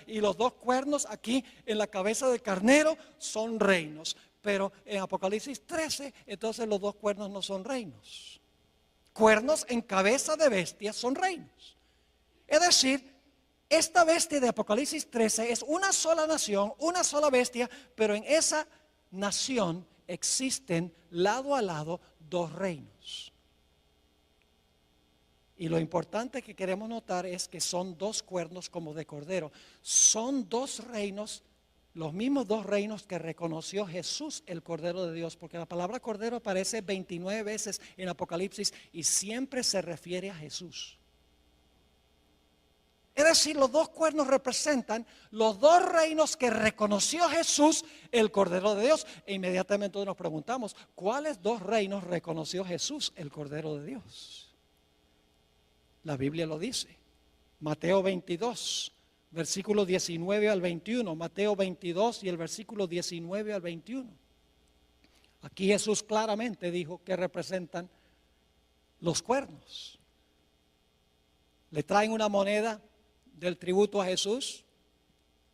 Y los dos cuernos aquí en la cabeza del carnero son reinos. Pero en Apocalipsis 13, entonces los dos cuernos no son reinos. cuernos en cabeza de bestia son reinos. Es decir, esta bestia de Apocalipsis 13 es una sola nación, una sola bestia, pero en esa nación existen lado a lado dos reinos. Y lo importante que queremos notar es que son dos cuernos como de cordero. Son dos reinos, los mismos dos reinos que reconoció Jesús, el Cordero de Dios, porque la palabra cordero aparece 29 veces en Apocalipsis y siempre se refiere a Jesús. Es decir, los dos cuernos representan los dos reinos que reconoció Jesús, el Cordero de Dios. E inmediatamente nos preguntamos, ¿cuáles dos reinos reconoció Jesús, el Cordero de Dios? La Biblia lo dice. Mateo 22, versículo 19 al 21. Mateo 22 y el versículo 19 al 21. Aquí Jesús claramente dijo que representan los cuernos. Le traen una moneda del tributo a Jesús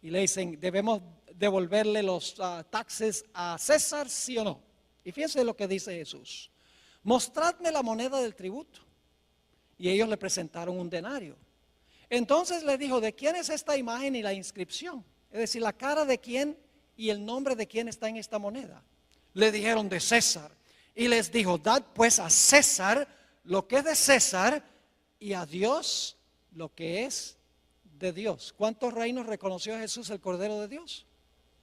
y le dicen, ¿debemos devolverle los taxes a César, sí o no? Y fíjense lo que dice Jesús: mostradme la moneda del tributo. Y ellos le presentaron un denario. Entonces le dijo, ¿de quién es esta imagen y la inscripción? Es decir, la cara de quién y el nombre de quién está en esta moneda. Le dijeron, de César. Y les dijo, dad pues a César lo que es de César y a Dios lo que es de Dios. ¿Cuántos reinos reconoció Jesús, el Cordero de Dios?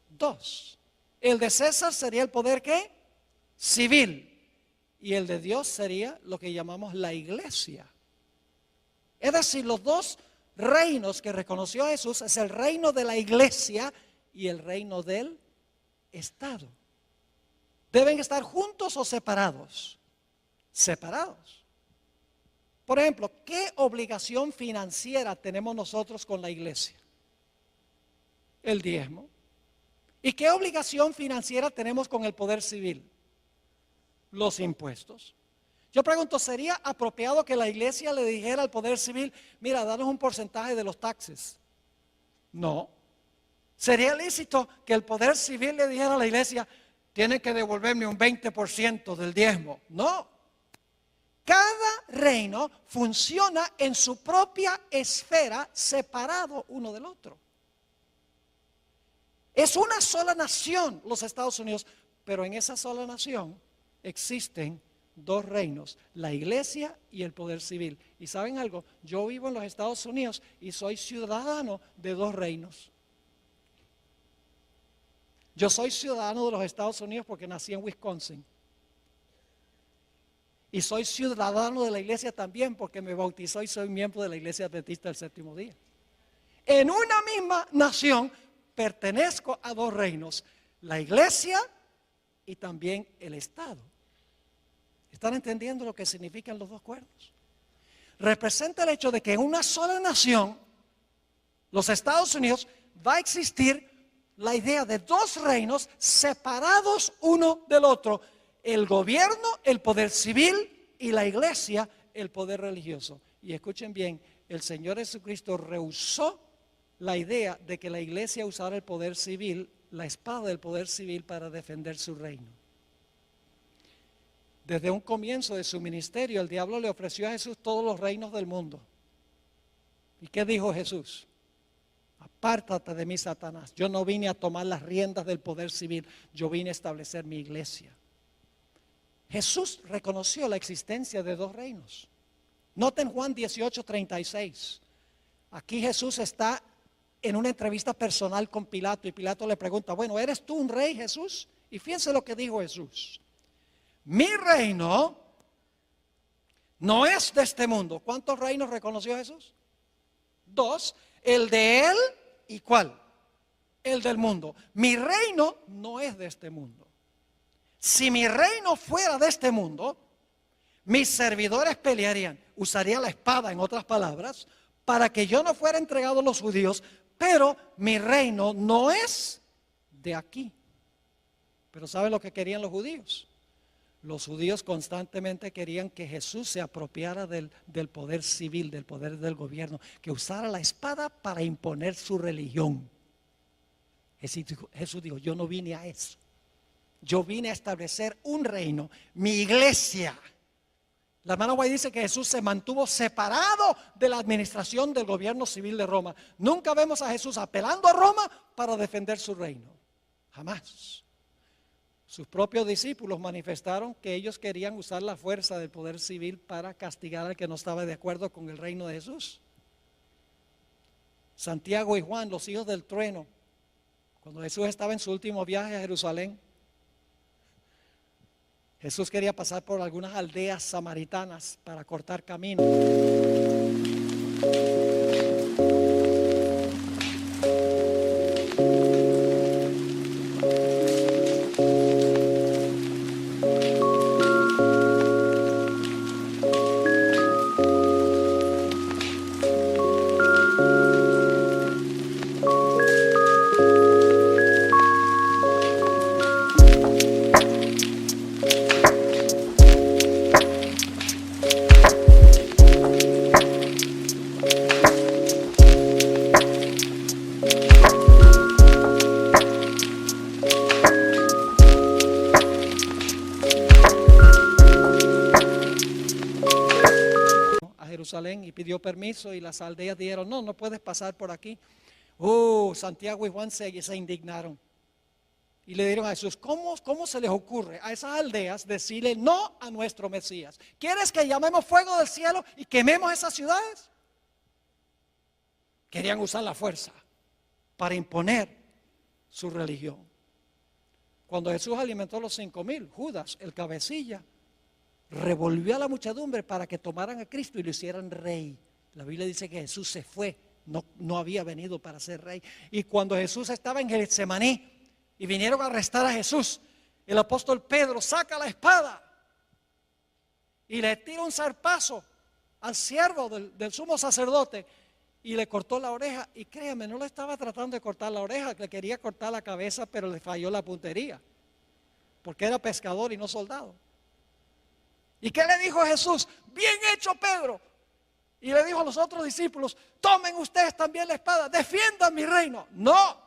Dos. El de César sería el poder, ¿qué? Civil. Y el de Dios sería lo que llamamos la iglesia. Es decir, los dos reinos que reconoció Jesús es el reino de la iglesia y el reino del Estado. ¿Deben estar juntos o separados? Separados. Por ejemplo, ¿qué obligación financiera tenemos nosotros con la iglesia? El diezmo. ¿Y qué obligación financiera tenemos con el poder civil? Los impuestos. Yo pregunto, ¿sería apropiado que la iglesia le dijera al poder civil, mira, danos un porcentaje de los taxes? No. ¿Sería lícito que el poder civil le dijera a la iglesia, tiene que devolverme un 20% del diezmo? No. Cada reino funciona en su propia esfera, separado uno del otro. Es una sola nación, los Estados Unidos, pero en esa sola nación existen dos reinos, la iglesia y el poder civil. Y ¿saben algo? Yo vivo en los Estados Unidos y soy ciudadano de dos reinos. Yo soy ciudadano de los Estados Unidos porque nací en Wisconsin. Y soy ciudadano de la iglesia también porque me bautizó y soy miembro de la iglesia adventista del séptimo día. En una misma nación pertenezco a dos reinos, la iglesia y también el Estado. ¿Están entendiendo lo que significan los dos cuernos? Representa el hecho de que en una sola nación, los Estados Unidos, va a existir la idea de dos reinos separados uno del otro. El gobierno, el poder civil, y la iglesia, el poder religioso. Y escuchen bien, el Señor Jesucristo rehusó la idea de que la iglesia usara el poder civil, la espada del poder civil, para defender su reino. Desde un comienzo de su ministerio, el diablo le ofreció a Jesús todos los reinos del mundo. ¿Y qué dijo Jesús? Apártate de mí, Satanás. Yo no vine a tomar las riendas del poder civil, yo vine a establecer mi iglesia. Jesús reconoció la existencia de dos reinos. Noten Juan 18:36. Aquí Jesús está en una entrevista personal con Pilato y Pilato le pregunta, bueno, ¿eres tú un rey, Jesús? Y fíjense lo que dijo Jesús. Mi reino no es de este mundo. ¿Cuántos reinos reconoció Jesús? Dos. El de él y ¿cuál? El del mundo. Mi reino no es de este mundo. Si mi reino fuera de este mundo, mis servidores pelearían, usaría la espada, en otras palabras, para que yo no fuera entregado a los judíos, pero mi reino no es de aquí. Pero ¿sabe lo que querían los judíos? Los judíos constantemente querían que Jesús se apropiara del poder civil, del poder del gobierno, que usara la espada para imponer su religión. Jesús dijo, yo no vine a eso. Yo vine a establecer un reino, mi iglesia. La hermana White dice que Jesús se mantuvo separado de la administración del gobierno civil de Roma. Nunca vemos a Jesús apelando a Roma para defender su reino. Jamás. Sus propios discípulos manifestaron que ellos querían usar la fuerza del poder civil para castigar al que no estaba de acuerdo con el reino de Jesús. Santiago y Juan, los hijos del trueno, cuando Jesús estaba en su último viaje a Jerusalén, Jesús quería pasar por algunas aldeas samaritanas para cortar camino. Jerusalén y pidió permiso y las aldeas dijeron, no puedes pasar por aquí. Santiago y Juan se indignaron y le dieron a Jesús, ¿cómo se les ocurre a esas aldeas decirle no a nuestro Mesías? ¿Quieres que llamemos fuego del cielo y quememos esas ciudades? Querían usar la fuerza para imponer su religión. Cuando Jesús alimentó a los 5,000, Judas, el cabecilla, revolvió a la muchedumbre para que tomaran a Cristo y lo hicieran rey. La Biblia dice que Jesús se fue, no había venido para ser rey. Y cuando Jesús estaba en Getsemaní y vinieron a arrestar a Jesús, el apóstol Pedro saca la espada y le tira un zarpazo al siervo del sumo sacerdote y le cortó la oreja. Y créame, no le estaba tratando de cortar la oreja, le quería cortar la cabeza, pero le falló la puntería, porque era pescador y no soldado. ¿Y qué le dijo Jesús? Bien hecho, Pedro. Y le dijo a los otros discípulos, tomen ustedes también la espada, defiendan mi reino. No.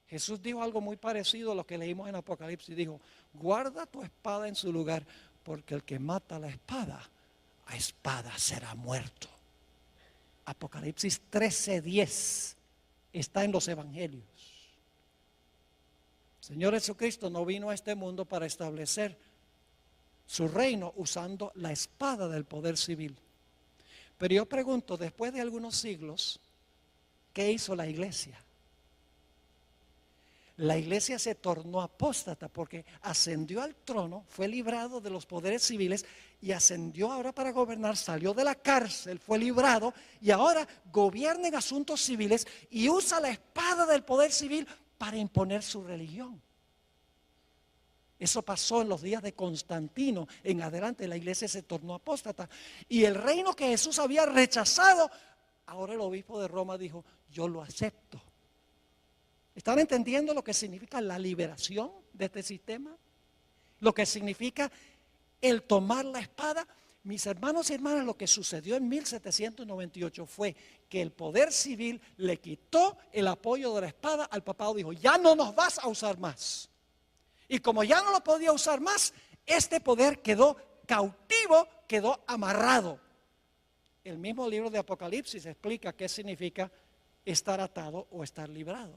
Jesús dijo algo muy parecido a lo que leímos en Apocalipsis. Dijo, guarda tu espada en su lugar, porque el que mata la espada, a espada será muerto. Apocalipsis 13:10 está en los evangelios. Señor Jesucristo no vino a este mundo para establecer su reino usando la espada del poder civil. Pero yo pregunto, después de algunos siglos, ¿qué hizo la iglesia? La iglesia se tornó apóstata porque ascendió al trono, fue librado de los poderes civiles y ascendió ahora para gobernar, salió de la cárcel, fue librado y ahora gobierna en asuntos civiles y usa la espada del poder civil para imponer su religión. Eso pasó en los días de Constantino. En adelante la iglesia se tornó apóstata. Y el reino que Jesús había rechazado, ahora el obispo de Roma dijo, yo lo acepto. ¿Están entendiendo lo que significa la liberación de este sistema? Lo que significa el tomar la espada. Mis hermanos y hermanas, lo que sucedió en 1798 fue que el poder civil le quitó el apoyo de la espada al papado. Dijo, ya no nos vas a usar más. Y como ya no lo podía usar más, este poder quedó cautivo, quedó amarrado. El mismo libro de Apocalipsis explica qué significa estar atado o estar librado.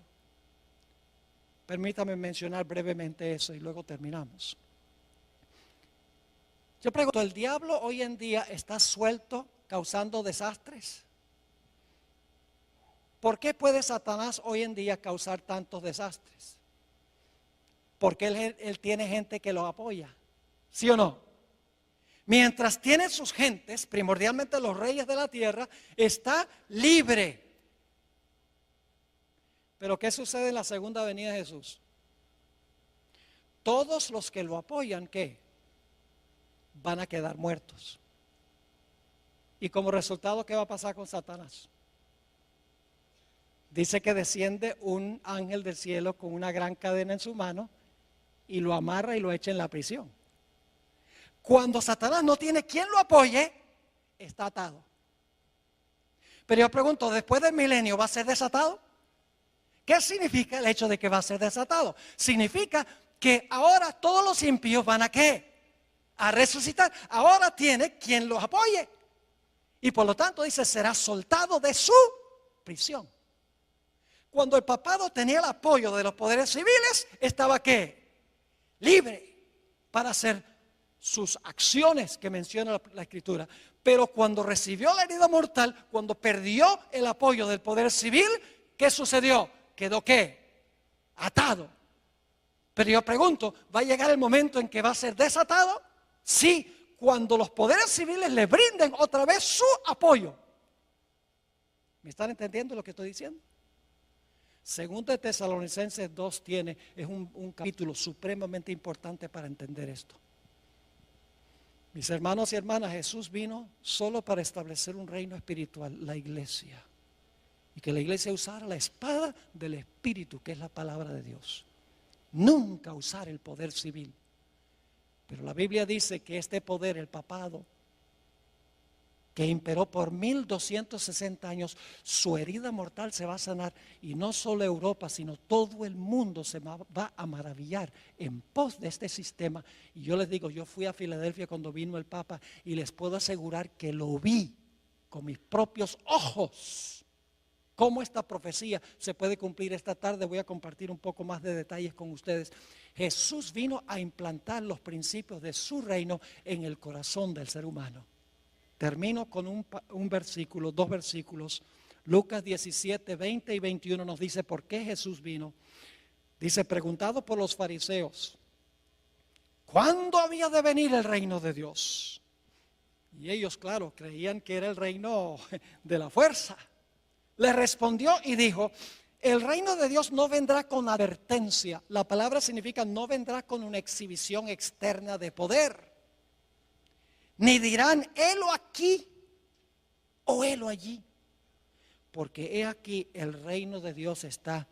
Permítame mencionar brevemente eso y luego terminamos. Yo pregunto, ¿el diablo hoy en día está suelto causando desastres? ¿Por qué puede Satanás hoy en día causar tantos desastres? Porque él tiene gente que lo apoya, ¿sí o no? Mientras tiene sus gentes, primordialmente los reyes de la tierra, está libre. Pero ¿qué sucede en la segunda venida de Jesús? Todos los que lo apoyan, ¿qué? Van a quedar muertos. Y como resultado, ¿qué va a pasar con Satanás? Dice que desciende un ángel del cielo con una gran cadena en su mano y lo amarra y lo echa en la prisión. Cuando Satanás no tiene quien lo apoye, está atado. Pero yo pregunto, ¿después del milenio va a ser desatado? ¿Qué significa el hecho de que va a ser desatado? Significa que ahora todos los impíos van a ¿qué? a resucitar. Ahora tiene quien los apoye. Y por lo tanto dice, será soltado de su prisión. Cuando el papado tenía el apoyo de los poderes civiles, estaba ¿qué? Libre para hacer sus acciones que menciona la Escritura. Pero cuando recibió la herida mortal, cuando perdió el apoyo del poder civil, ¿qué sucedió? Quedó ¿qué? Atado. Pero yo pregunto, ¿va a llegar el momento en que va a ser desatado? Sí, cuando los poderes civiles le brinden otra vez su apoyo. ¿Me están entendiendo lo que estoy diciendo? Segundo de Tesalonicenses 2 es un capítulo supremamente importante para entender esto. Mis hermanos y hermanas, Jesús vino solo para establecer un reino espiritual, la iglesia. Y que la iglesia usara la espada del Espíritu, que es la palabra de Dios. Nunca usar el poder civil. Pero la Biblia dice que este poder, el papado, que imperó por 1260 años, su herida mortal se va a sanar. Y no solo Europa, sino todo el mundo se va a maravillar en pos de este sistema. Y yo les digo, yo fui a Filadelfia cuando vino el Papa y les puedo asegurar que lo vi con mis propios ojos. Cómo esta profecía se puede cumplir. Esta tarde voy a compartir un poco más de detalles con ustedes. Jesús vino a implantar los principios de su reino en el corazón del ser humano. Termino con un versículo, dos versículos. Lucas 17, 20 y 21 nos dice por qué Jesús vino. Dice, preguntado por los fariseos, ¿cuándo había de venir el reino de Dios? Y ellos, claro, creían que era el reino de la fuerza. Le respondió y dijo, el reino de Dios no vendrá con advertencia. La palabra significa no vendrá con una exhibición externa de poder. Ni dirán, helo aquí o helo allí. Porque he aquí el reino de Dios está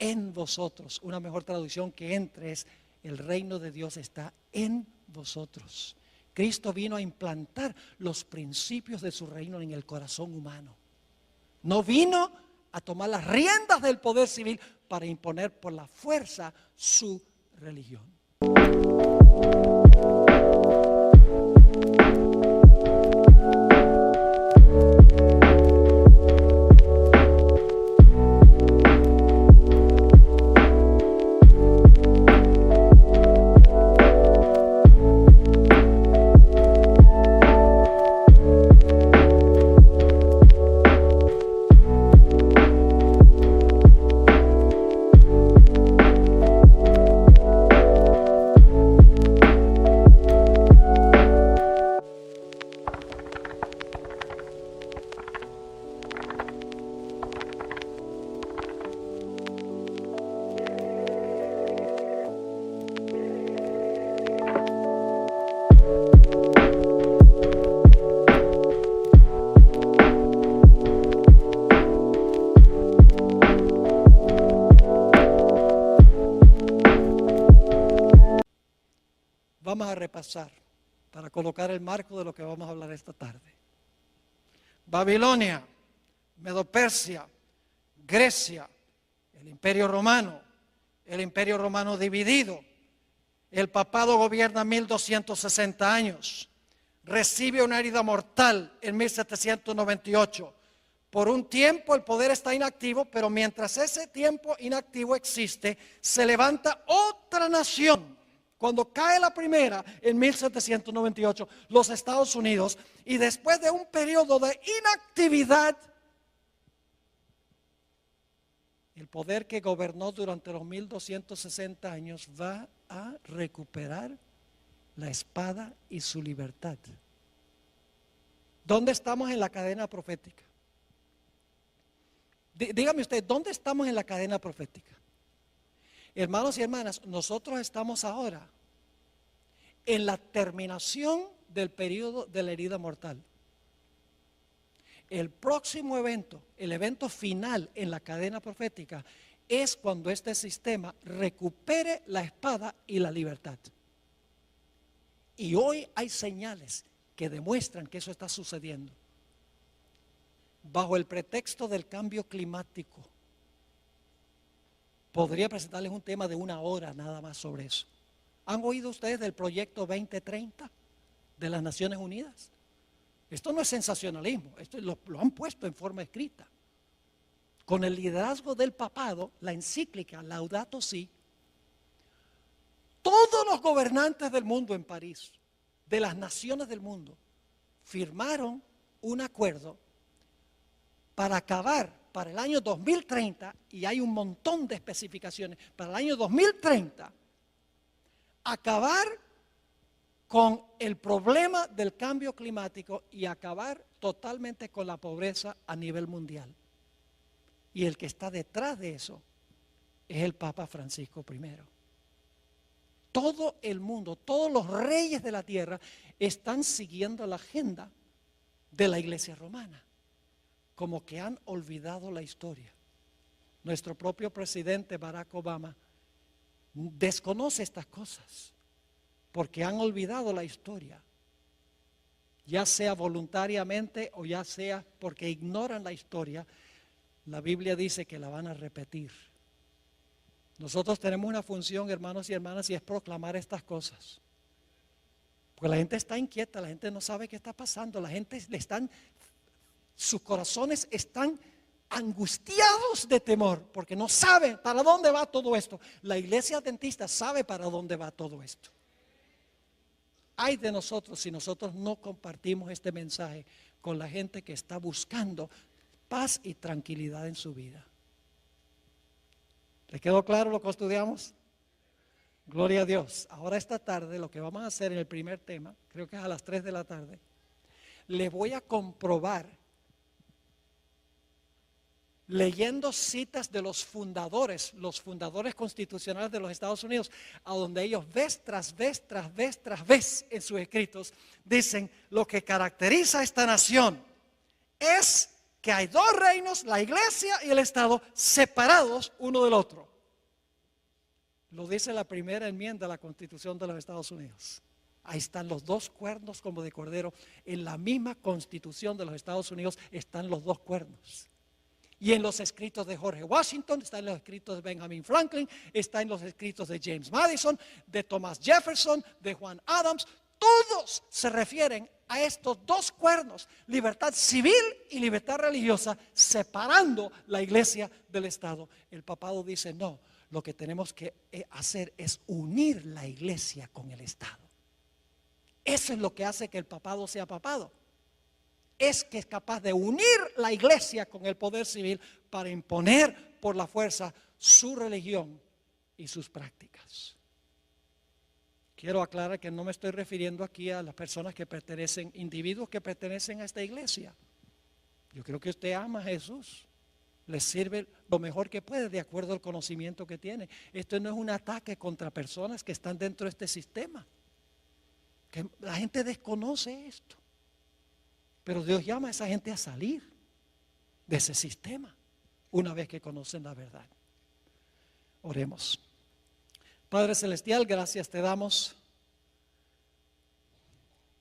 en vosotros. Una mejor traducción que entre es, el reino de Dios está en vosotros. Cristo vino a implantar los principios de su reino en el corazón humano. No vino a tomar las riendas del poder civil para imponer por la fuerza su religión. Vamos a repasar para colocar el marco de lo que vamos a hablar esta tarde. Babilonia, Medo-Persia, Grecia, el Imperio Romano dividido. El papado gobierna 1260 años. Recibe una herida mortal en 1798. Por un tiempo el poder está inactivo, pero mientras ese tiempo inactivo existe, se levanta otra nación. Cuando cae la primera en 1798, los Estados Unidos, y después de un periodo de inactividad, el poder que gobernó durante los 1260 años va a recuperar la espada y su libertad. ¿Dónde estamos en la cadena profética? Dígame usted, ¿dónde estamos en la cadena profética? Hermanos y hermanas, nosotros estamos ahora en la terminación del periodo de la herida mortal. El próximo evento, el evento final en la cadena profética, es cuando este sistema recupere la espada y la libertad. Y hoy hay señales que demuestran que eso está sucediendo. Bajo el pretexto del cambio climático, podría presentarles un tema de 1 hora nada más sobre eso. ¿Han oído ustedes del proyecto 2030 de las Naciones Unidas? Esto no es sensacionalismo, esto lo han puesto en forma escrita. Con el liderazgo del papado, la encíclica Laudato Si, todos los gobernantes del mundo en París, de las naciones del mundo, firmaron un acuerdo para acabar para el año 2030, y hay un montón de especificaciones, para el año 2030, acabar con el problema del cambio climático y acabar totalmente con la pobreza a nivel mundial. Y el que está detrás de eso es el Papa Francisco I. Todo el mundo, todos los reyes de la tierra están siguiendo la agenda de la Iglesia romana, como que han olvidado la historia. Nuestro propio presidente Barack Obama desconoce estas cosas porque han olvidado la historia, ya sea voluntariamente o ya sea porque ignoran la historia. La Biblia dice que la van a repetir. Nosotros tenemos una función, hermanos y hermanas, y es proclamar estas cosas. Porque la gente está inquieta, la gente no sabe qué está pasando, la gente sus corazones están angustiados de temor, porque no saben para dónde va todo esto. La iglesia adventista sabe para dónde va todo esto. Ay de nosotros si nosotros no compartimos este mensaje con la gente que está buscando paz y tranquilidad en su vida. ¿Le quedó claro lo que estudiamos? Gloria a Dios. Ahora esta tarde lo que vamos a hacer en el primer tema, creo que es a las 3 de la tarde, les voy a comprobar, leyendo citas de los fundadores constitucionales de los Estados Unidos, a donde ellos vez tras vez en sus escritos dicen: lo que caracteriza a esta nación es que hay dos reinos, la iglesia y el Estado, separados uno del otro. Lo dice la primera enmienda de la Constitución de los Estados Unidos. Ahí están los dos cuernos como de cordero. En la misma Constitución de los Estados Unidos están los dos cuernos. Y en los escritos de George Washington, está en los escritos de Benjamin Franklin, está en los escritos de James Madison, de Thomas Jefferson, de Juan Adams. Todos se refieren a estos dos cuernos: libertad civil y libertad religiosa, separando la iglesia del Estado. El papado dice: no, lo que tenemos que hacer es unir la iglesia con el Estado. Eso es lo que hace que el papado sea papado. Es que es capaz de unir la iglesia con el poder civil para imponer por la fuerza su religión y sus prácticas. Quiero aclarar que no me estoy refiriendo aquí a las personas que pertenecen, individuos que pertenecen a esta iglesia. Yo creo que usted ama a Jesús, le sirve lo mejor que puede de acuerdo al conocimiento que tiene. Esto no es un ataque contra personas que están dentro de este sistema, que la gente desconoce esto. Pero Dios llama a esa gente a salir de ese sistema una vez que conocen la verdad. Oremos. Padre Celestial, gracias te damos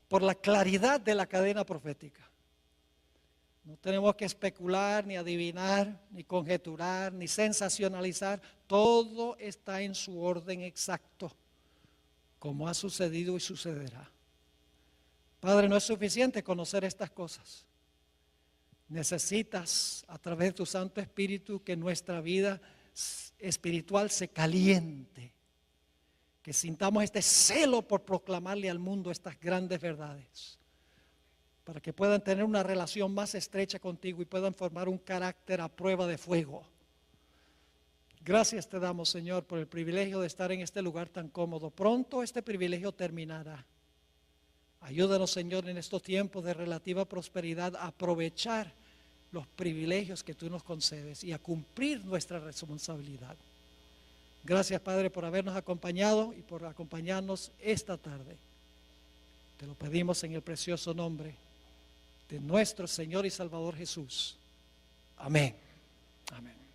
por la claridad de la cadena profética. No tenemos que especular, ni adivinar, ni conjeturar, ni sensacionalizar. Todo está en su orden exacto, como ha sucedido y sucederá. Padre, no es suficiente conocer estas cosas. Necesitas, a través de tu Santo Espíritu, que nuestra vida espiritual se caliente, que sintamos este celo por proclamarle al mundo estas grandes verdades, para que puedan tener una relación más estrecha contigo y puedan formar un carácter a prueba de fuego. Gracias te damos, Señor, por el privilegio de estar en este lugar tan cómodo. Pronto este privilegio terminará. Ayúdanos, Señor, en estos tiempos de relativa prosperidad a aprovechar los privilegios que tú nos concedes y a cumplir nuestra responsabilidad. Gracias, Padre, por habernos acompañado y por acompañarnos esta tarde. Te lo pedimos en el precioso nombre de nuestro Señor y Salvador Jesús. Amén. Amén.